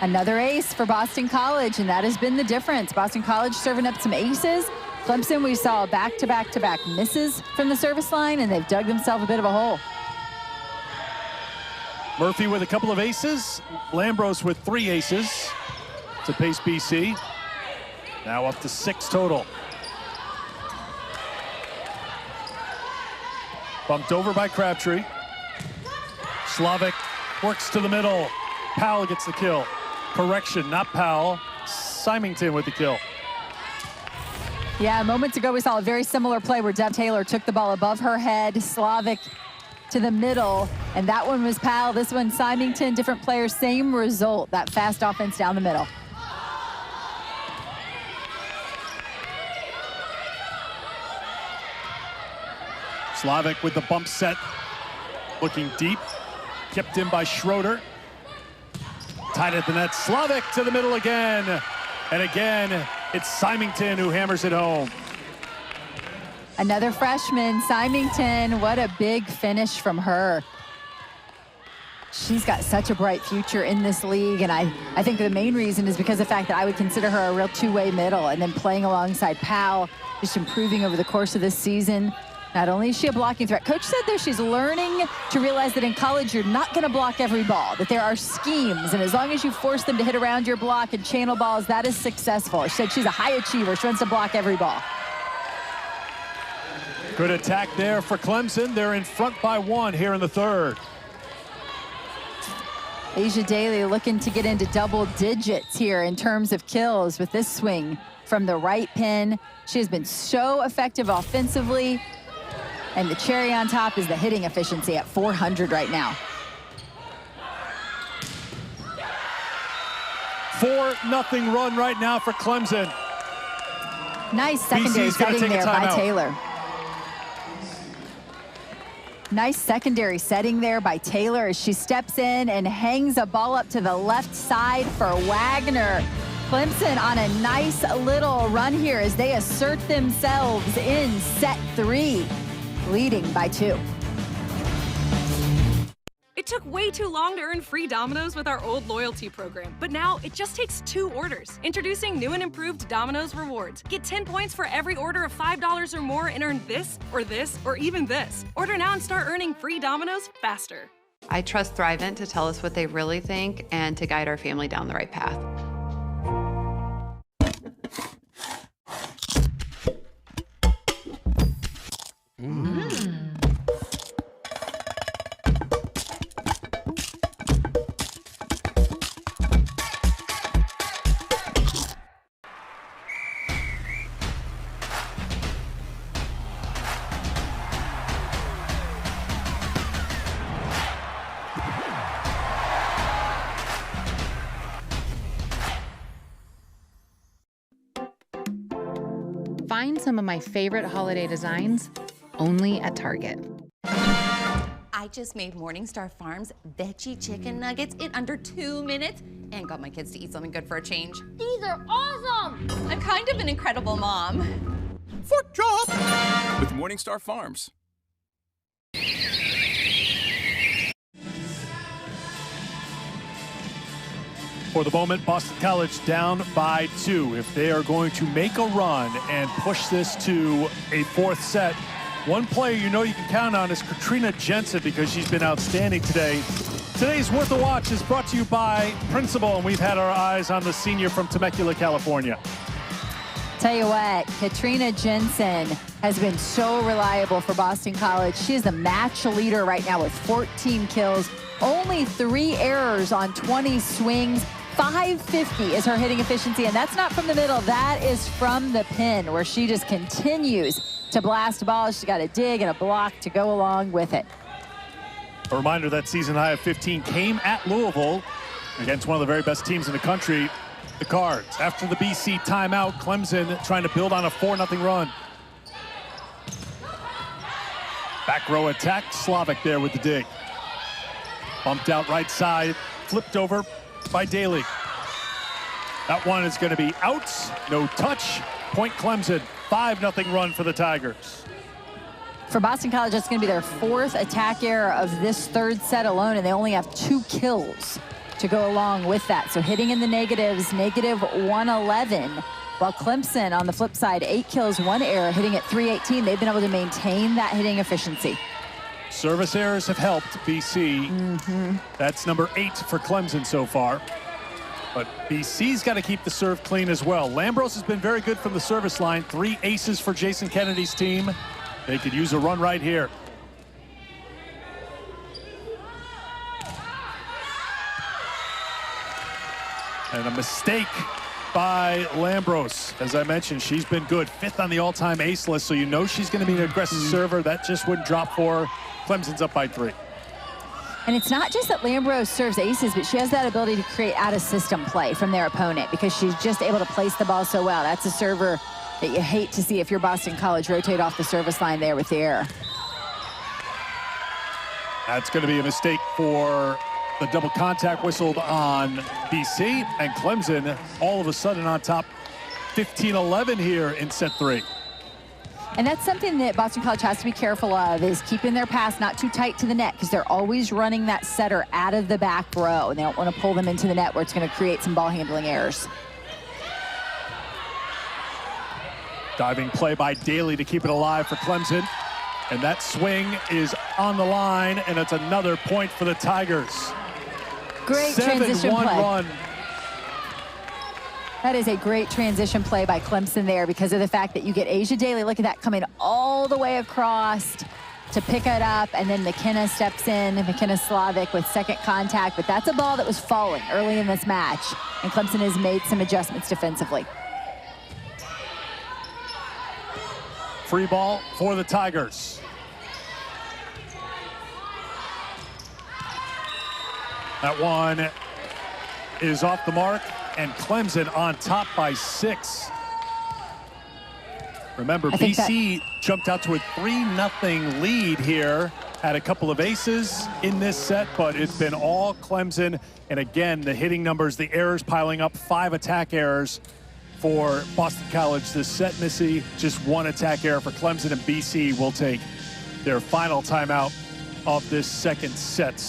Another ace for Boston College, and that has been the difference. Boston College serving up some aces. Clemson, we saw back-to-back-to-back misses from the service line, and they've dug themselves a bit of a hole.
Murphy with a couple of aces. Lambros with 3 aces to pace BC. Now up to 6 total. Bumped over by Crabtree. Slavic works to the middle. Powell gets the kill. Correction, not Powell. Symington with the kill.
Yeah, moments ago we saw a very similar play where Dev Taylor took the ball above her head, Slavic to the middle, and that one was Powell. This one, Symington, different players, same result, that fast offense down the middle.
Slavic with the bump set, looking deep, kept in by Schroeder. Tied at the net, Slavic to the middle again. And again, it's Symington who hammers it home.
Another freshman, Symington, what a big finish from her. She's got such a bright future in this league, and I think the main reason is because of the fact that I would consider her a real two-way middle, and then playing alongside Powell, just improving over the course of this season. Not only is she a blocking threat, Coach said there she's learning to realize that in college you're not going to block every ball, that there are schemes, and as long as you force them to hit around your block and channel balls, that is successful. She said she's a high achiever. She wants to block every ball.
Good attack there for Clemson. They're in front by 1 here in the third.
Asia Daly looking to get into double digits here in terms of kills with this swing from the right pin. She has been so effective offensively. And the cherry on top is the hitting efficiency at 400 right now.
4-0 run right now for Clemson.
Nice secondary setting there by Taylor. Nice secondary setting there by Taylor as she steps in and hangs a ball up to the left side for Wagner. Clemson on a nice little run here as they assert themselves in set 3. Leading by 2.
It took way too long to earn free Domino's with our old loyalty program, but now it just takes 2 orders. Introducing new and improved Domino's Rewards. Get 10 points for every order of $5 or more and earn this, or even this. Order now and start earning free Domino's faster.
I trust Thrivent to tell us what they really think and to guide our family down the right path.
Find some of my favorite holiday designs only at Target.
I just made Morningstar Farms veggie chicken nuggets in under 2 minutes and got my kids to eat something good for a change. These are awesome! I'm kind of an incredible mom.
Foot job! With Morningstar Farms.
For the moment, Boston College down by 2. If they are going to make a run and push this to a 4th set, one player you know you can count on is Katrina Jensen because she's been outstanding today. Today's Worth a Watch is brought to you by Principal, and we've had our eyes on the senior from Temecula, California.
Tell you what, Katrina Jensen has been so reliable for Boston College. She is the match leader right now with 14 kills, only 3 errors on 20 swings. 550 is her hitting efficiency, and that's not from the middle. That is from the pin, where she just continues to blast balls. She's got a dig and a block to go along with it.
A reminder that season high of 15 came at Louisville against one of the very best teams in the country, the Cards. After the BC timeout, Clemson trying to build on a 4-0 run. Back row attack, Slavic there with the dig. Bumped out right side, flipped over by Daly. That one is going to be out, no touch. Point Clemson, 5-0 run for the Tigers.
For Boston College, that's going to be their 4th attack error of this 3rd set alone, and they only have 2 kills to go along with that. So hitting in the negatives, negative 111. While Clemson, on the flip side, 8 kills, 1 error, hitting at 318. They've been able to maintain that hitting efficiency.
Service errors have helped BC. That's number 8 for Clemson so far. But BC's got to keep the serve clean as well. Lambros has been very good from the service line. 3 aces for Jason Kennedy's team. They could use a run right here. And a mistake by Lambros. As I mentioned, she's been good. 5th on the all-time ace list, so you know she's going to be an aggressive server. That just wouldn't drop for her. Clemson's up by 3.
And it's not just that Lambros serves aces, but she has that ability to create out-of-system play from their opponent because she's just able to place the ball so well. That's a server that you hate to see if you're Boston College rotate off the service line there with the error.
That's going to be a mistake for the double contact whistled on BC, and Clemson all of a sudden on top 15-11 here in set 3.
And that's something that Boston College has to be careful of, is keeping their pass not too tight to the net, because they're always running that setter out of the back row, and they don't want to pull them into the net where it's going to create some ball handling errors.
Diving play by Daly to keep it alive for Clemson. And that swing is on the line, and it's another point for the Tigers.
Great transition play.
7-1 run.
That is a great transition play by Clemson there because of the fact that you get Asia Daly, look at that, coming all the way across to pick it up, and then McKenna steps in, McKenna Slavic with second contact, but that's a ball that was falling early in this match, and Clemson has made some adjustments defensively.
Free ball for the Tigers. That one is off the mark, and Clemson on top by 6. Remember, BC jumped out to a 3-0 lead here, had a couple of aces in this set, but it's been all Clemson. And again, the hitting numbers, the errors piling up, 5 attack errors for Boston College this set, Missy. Just 1 attack error for Clemson, and BC will take their final timeout of this second set.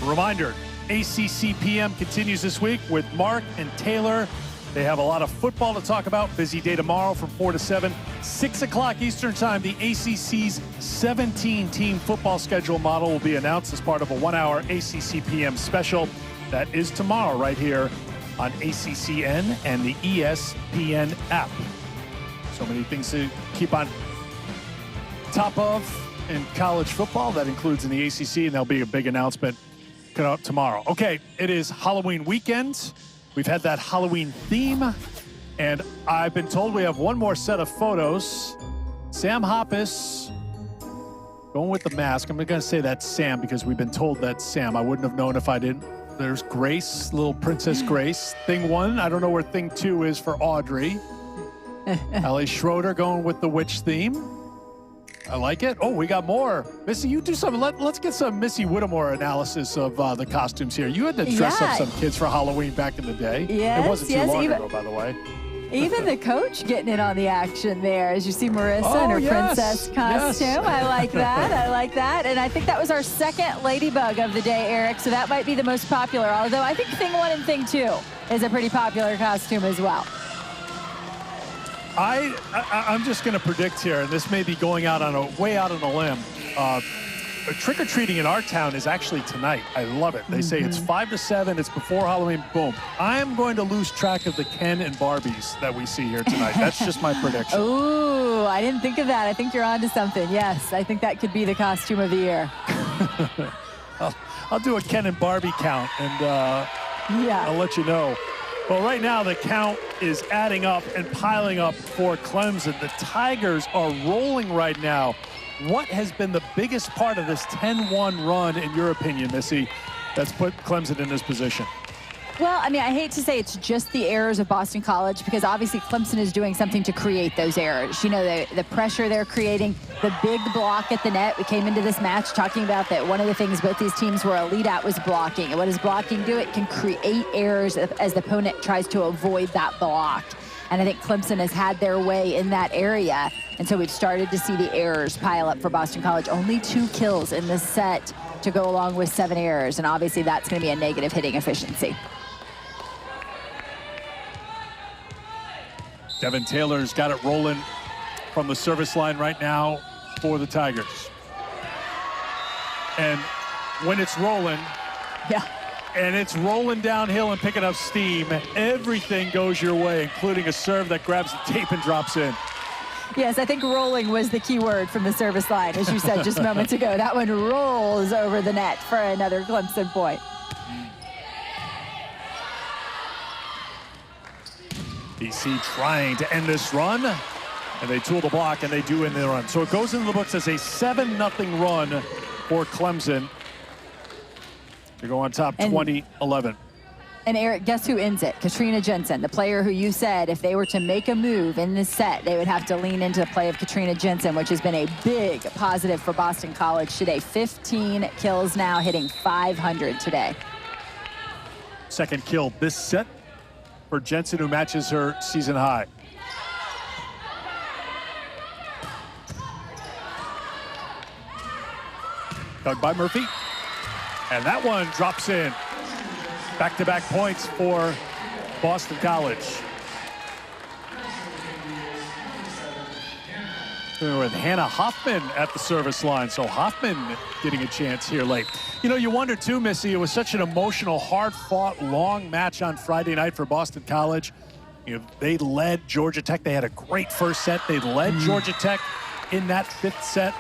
Reminder, ACC PM continues this week with Mark and Taylor. They have a lot of football to talk about. Busy day tomorrow from 4 to 7. 6 o'clock Eastern time, the ACC's 17-team football schedule model will be announced as part of a 1-hour ACC PM special. That is tomorrow right here on ACCN and the ESPN app. So many things to keep on top of in college football. That includes in the ACC, and there'll be a big announcement coming up tomorrow. Okay, it is Halloween weekend. We've had that Halloween theme, and I've been told we have one more set of photos. Sam Hoppus going with the mask. I'm going to say that's Sam because we've been told that's Sam. I wouldn't have known if I didn't. There's Grace, little Princess Grace. Thing 1, I don't know where thing 2 is for Audrey. Ellie Schroeder going with the witch theme. I like it. Oh, we got more. Missy, you do something. Let's get some Missy Whittemore analysis of the costumes here. You had to dress up some kids for Halloween back in the day.
Yes,
it wasn't too long ago, by the way.
Even the coach getting in on the action there, as you see Marissa in her princess costume. Yes. I like that. I like that. And I think that was our second Ladybug of the day, Eric. So that might be the most popular. Although I think thing 1 and thing 2 is a pretty popular costume as well.
I'm just going to predict here, and this may be going out on way out on a limb. Trick-or-treating in our town is actually tonight. I love it. They say it's 5 to 7. It's before Halloween. Boom. I am going to lose track of the Ken and Barbies that we see here tonight. That's just my prediction.
Ooh, I didn't think of that. I think you're onto something. Yes, I think that could be the costume of the year.
I'll do a Ken and Barbie count, and I'll let you know. Well, right now the count is adding up and piling up for Clemson. The Tigers are rolling right now. What has been the biggest part of this 10-1 run, in your opinion, Missy, that's put Clemson in this position?
Well, I mean, I hate to say it's just the errors of Boston College because obviously Clemson is doing something to create those errors. You know, the pressure they're creating, the big block at the net. We came into this match talking about that one of the things both these teams were elite at was blocking. And what does blocking do? It can create errors as the opponent tries to avoid that block. And I think Clemson has had their way in that area. And so we've started to see the errors pile up for Boston College. Only 2 kills in this set to go along with 7 errors. And obviously that's going to be a negative hitting efficiency.
Devin Taylor's got it rolling from the service line right now for the Tigers. And when it's rolling, and it's rolling downhill and picking up steam, everything goes your way, including a serve that grabs the tape and drops in.
Yes, I think rolling was the key word from the service line, as you said just moments ago. That one rolls over the net for another Clemson point.
BC trying to end this run, and they tool the block, and they do end the run. So it goes into the books as a 7-0 run for Clemson. They go on top 20-11.
And Eric, guess who ends it? Katrina Jensen, the player who you said if they were to make a move in this set, they would have to lean into the play of Katrina Jensen, which has been a big positive for Boston College today. 15 kills now, hitting 500 today.
Second kill this set for Jensen, who matches her season high. Dug by Murphy. And that one drops in. Back-to-back points for Boston College. With Hannah Hoffman at the service line. So Hoffman getting a chance here late. You know, you wonder too, Missy, it was such an emotional, hard-fought, long match on Friday night for Boston College. You know, they led Georgia Tech. They had a great first set. They led Georgia Tech in that 5th set.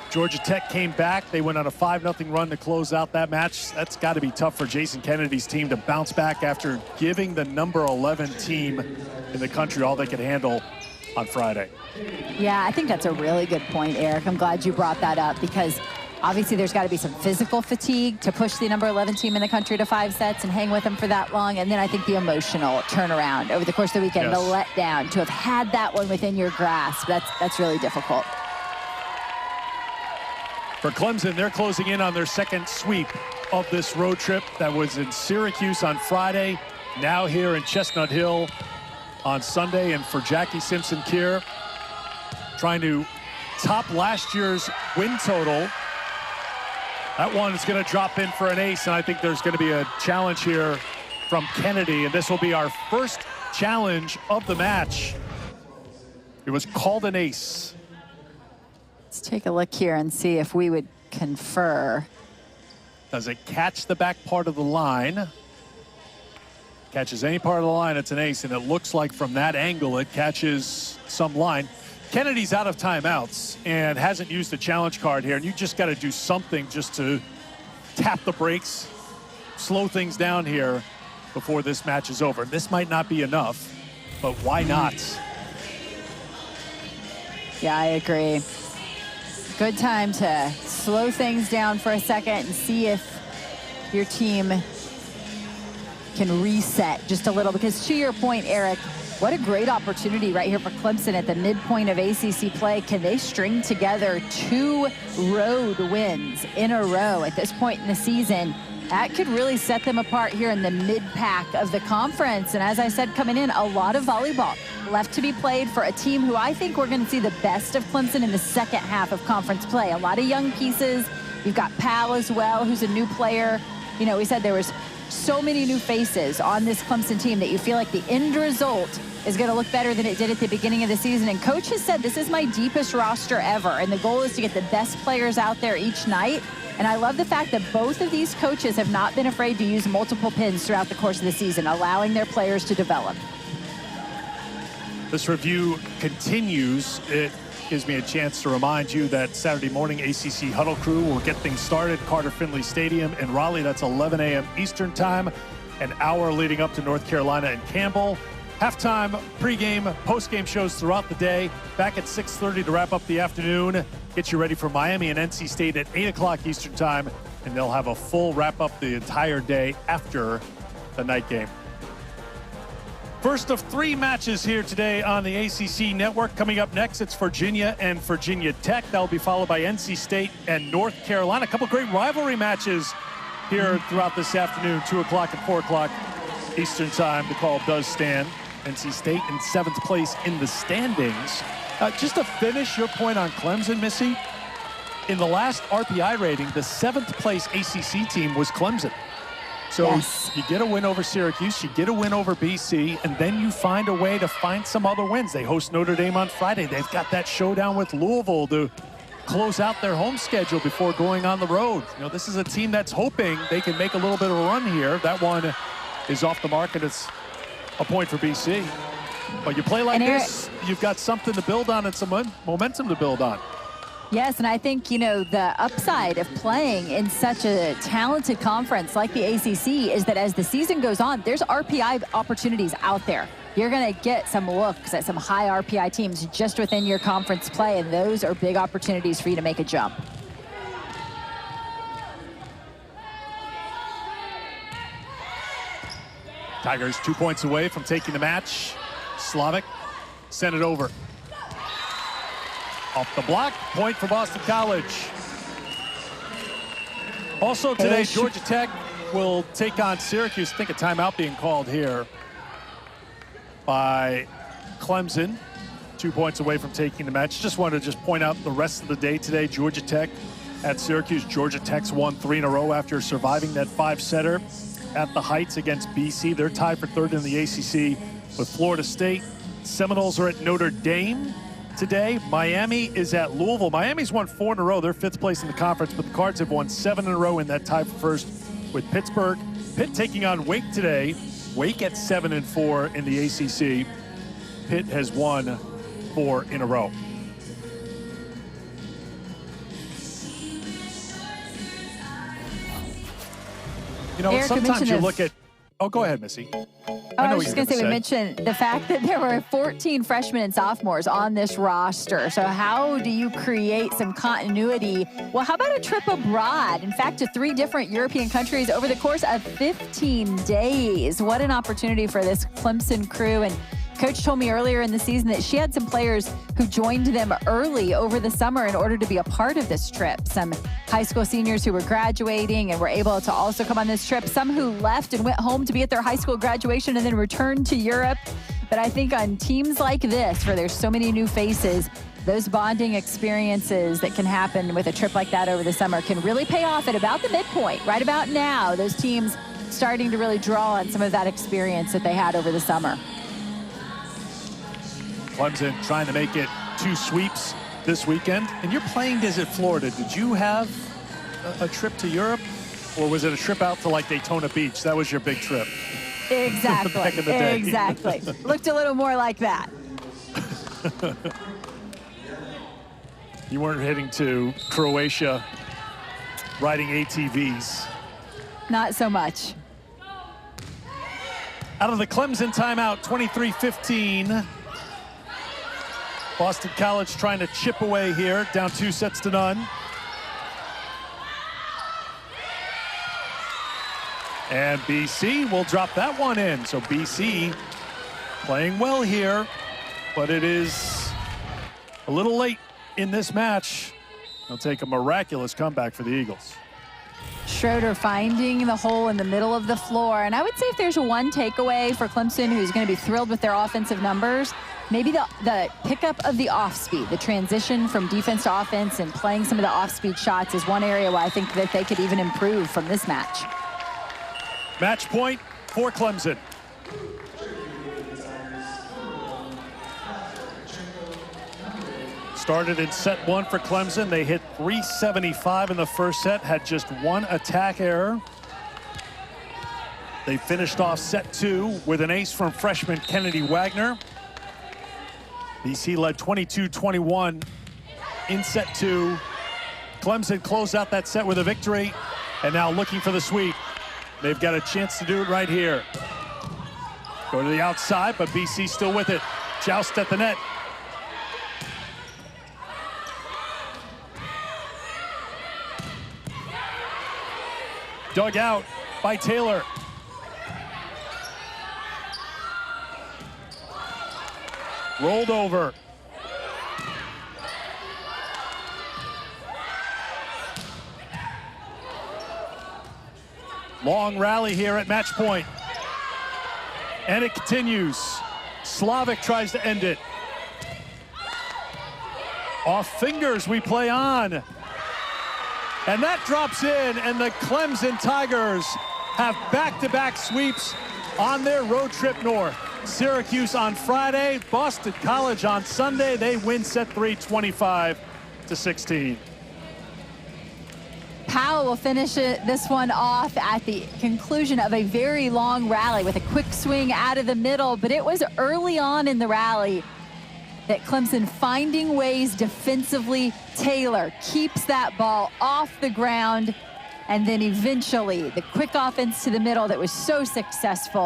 Georgia Tech came back. They went on a 5-0 run to close out that match. That's got to be tough for Jason Kennedy's team to bounce back after giving the number 11 team in the country all they could handle on Friday.
Yeah, I think that's a really good point, Eric. I'm glad you brought that up because obviously there's got to be some physical fatigue to push the number 11 team in the country to 5 sets and hang with them for that long. And then I think the emotional turnaround over the course of the weekend, the letdown, to have had that one within your grasp, that's really difficult.
For Clemson, they're closing in on their second sweep of this road trip. That was in Syracuse on Friday, now here in Chestnut Hill on Sunday. And for Jackie Simpson-Keir, trying to top last year's win total. That one is going to drop in for an ace, and I think there's going to be a challenge here from Kennedy, and this will be our first challenge of the match. It was called an ace.
Let's take a look here and see if we would confer.
Does it catch the back part of the line? Catches any part of the line, it's an ace, and it looks like from that angle it catches some line. Kennedy's out of timeouts and hasn't used the challenge card here, and you just got to do something just to tap the brakes, slow things down here before this match is over. This might not be enough, but why not?
Yeah, I agree. Good time to slow things down for a second and see if your team can reset just a little, because to your point, Eric, what a great opportunity right here for Clemson at the midpoint of ACC play. Can they string together 2 road wins in a row at this point in the season? That could really set them apart here in the mid-pack of the conference. And as I said, coming in, a lot of volleyball left to be played for a team who I think we're going to see the best of Clemson in the second half of conference play. A lot of young pieces. You've got Pal as well, who's a new player. You know, we said there was so many new faces on this Clemson team that you feel like the end result is going to look better than it did at the beginning of the season. And coach has said this is my deepest roster ever, and the goal is to get the best players out there each night. And I love the fact that both of these coaches have not been afraid to use multiple pins throughout the course of the season, allowing their players to develop.
This review continues. It gives me a chance to remind you that Saturday morning ACC Huddle Crew will get things started. Carter Finley Stadium in Raleigh. That's 11 a.m. Eastern time. An hour leading up to North Carolina and Campbell. Halftime, pregame, postgame shows throughout the day. Back at 6:30 to wrap up the afternoon. Get you ready for Miami and NC State at 8 o'clock Eastern time. And they'll have a full wrap up the entire day after the night game. First of 3 matches here today on the ACC network. Coming up next, it's Virginia and Virginia Tech. That'll be followed by NC State and North Carolina. A couple great rivalry matches here throughout this afternoon, 2 o'clock and 4 o'clock Eastern time. The call does stand. NC State in 7th place in the standings. Just to finish your point on Clemson, Missy, in the last RPI rating, the 7th place ACC team was Clemson. So you get a win over Syracuse, you get a win over BC, and then you find a way to find some other wins. They host Notre Dame on Friday. They've got that showdown with Louisville to close out their home schedule before going on the road. You know, this is a team that's hoping they can make a little bit of a run here. That one is off the market. It's a point for BC. But you play like this, you've got something to build on and some momentum to build on.
Yes, and I think, you know, the upside of playing in such a talented conference like the ACC is that as the season goes on, there's RPI opportunities out there. You're going to get some looks at some high RPI teams just within your conference play, and those are big opportunities for you to make a jump.
Tigers 2 points away from taking the match. Slavic sent it over. Off the block, point for Boston College. Also today, Georgia Tech will take on Syracuse. I think a timeout being called here by Clemson. 2 points away from taking the match. Just wanted to point out the rest of the day today. Georgia Tech at Syracuse. Georgia Tech's won 3 in a row after surviving that 5-setter at the Heights against BC. They're tied for 3rd in the ACC with Florida State. Seminoles are at Notre Dame today. Miami is at Louisville. Miami's won 4 in a row. They're 5th place in the conference, but the Cards have won 7 in a row in that tie for 1st with Pittsburgh. Pitt taking on Wake today. Wake at 7-4 in the ACC. Pitt has won 4 in a row. You know,
Eric,
sometimes you look at... Oh, go ahead, Missy.
I was just going to say, we mentioned the fact that there were 14 freshmen and sophomores on this roster. So how do you create some continuity? Well, how about a trip abroad? In fact, to 3 different European countries over the course of 15 days. What an opportunity for this Clemson crew. And Coach told me earlier in the season that she had some players who joined them early over the summer in order to be a part of this trip. Some high school seniors who were graduating and were able to also come on this trip. Some who left and went home to be at their high school graduation and then returned to Europe. But I think on teams like this, where there's so many new faces, those bonding experiences that can happen with a trip like that over the summer can really pay off at about the midpoint. Right about now, those teams starting to really draw on some of that experience that they had over the summer.
Clemson trying to make it 2 sweeps this weekend. And you're playing Visit Florida. Did you have a trip to Europe? Or was it a trip out to like Daytona Beach? That was your big trip.
Exactly.
Back in the day.
Exactly. Looked a little more like that.
You weren't heading to Croatia riding ATVs.
Not so much.
Out of the Clemson timeout, 23-15. Boston College trying to chip away here, down 2-0. And BC will drop that one in. So BC playing well here, but it is a little late in this match. It'll take a miraculous comeback for the Eagles.
Schroeder finding the hole in the middle of the floor. And I would say if there's one takeaway for Clemson who's going to be thrilled with their offensive numbers, maybe the pickup of the off-speed, the transition from defense to offense and playing some of the off-speed shots is one area where I think that they could even improve from this match.
Match point for Clemson. Started in set 1 for Clemson. They hit 375 in the first set, had just 1 attack error. They finished off set 2 with an ace from freshman Kennedy Wagner. BC led 22-21 in set 2. Clemson closed out that set with a victory and now looking for the sweep. They've got a chance to do it right here. Go to the outside, but BC still with it. Joust at the net. Dug out by Taylor. Rolled over. Long rally here at match point. And it continues. Slavic tries to end it. Off fingers, we play on. And that drops in, and the Clemson Tigers have back-to-back sweeps on their road trip north. Syracuse on Friday, Boston College on Sunday. They win set 3, 25-16.
Powell will finish this one off at the conclusion of a very long rally with a quick swing out of the middle, but it was early on in the rally that Clemson, finding ways defensively, Taylor keeps that ball off the ground, and then eventually the quick offense to the middle that was so successful.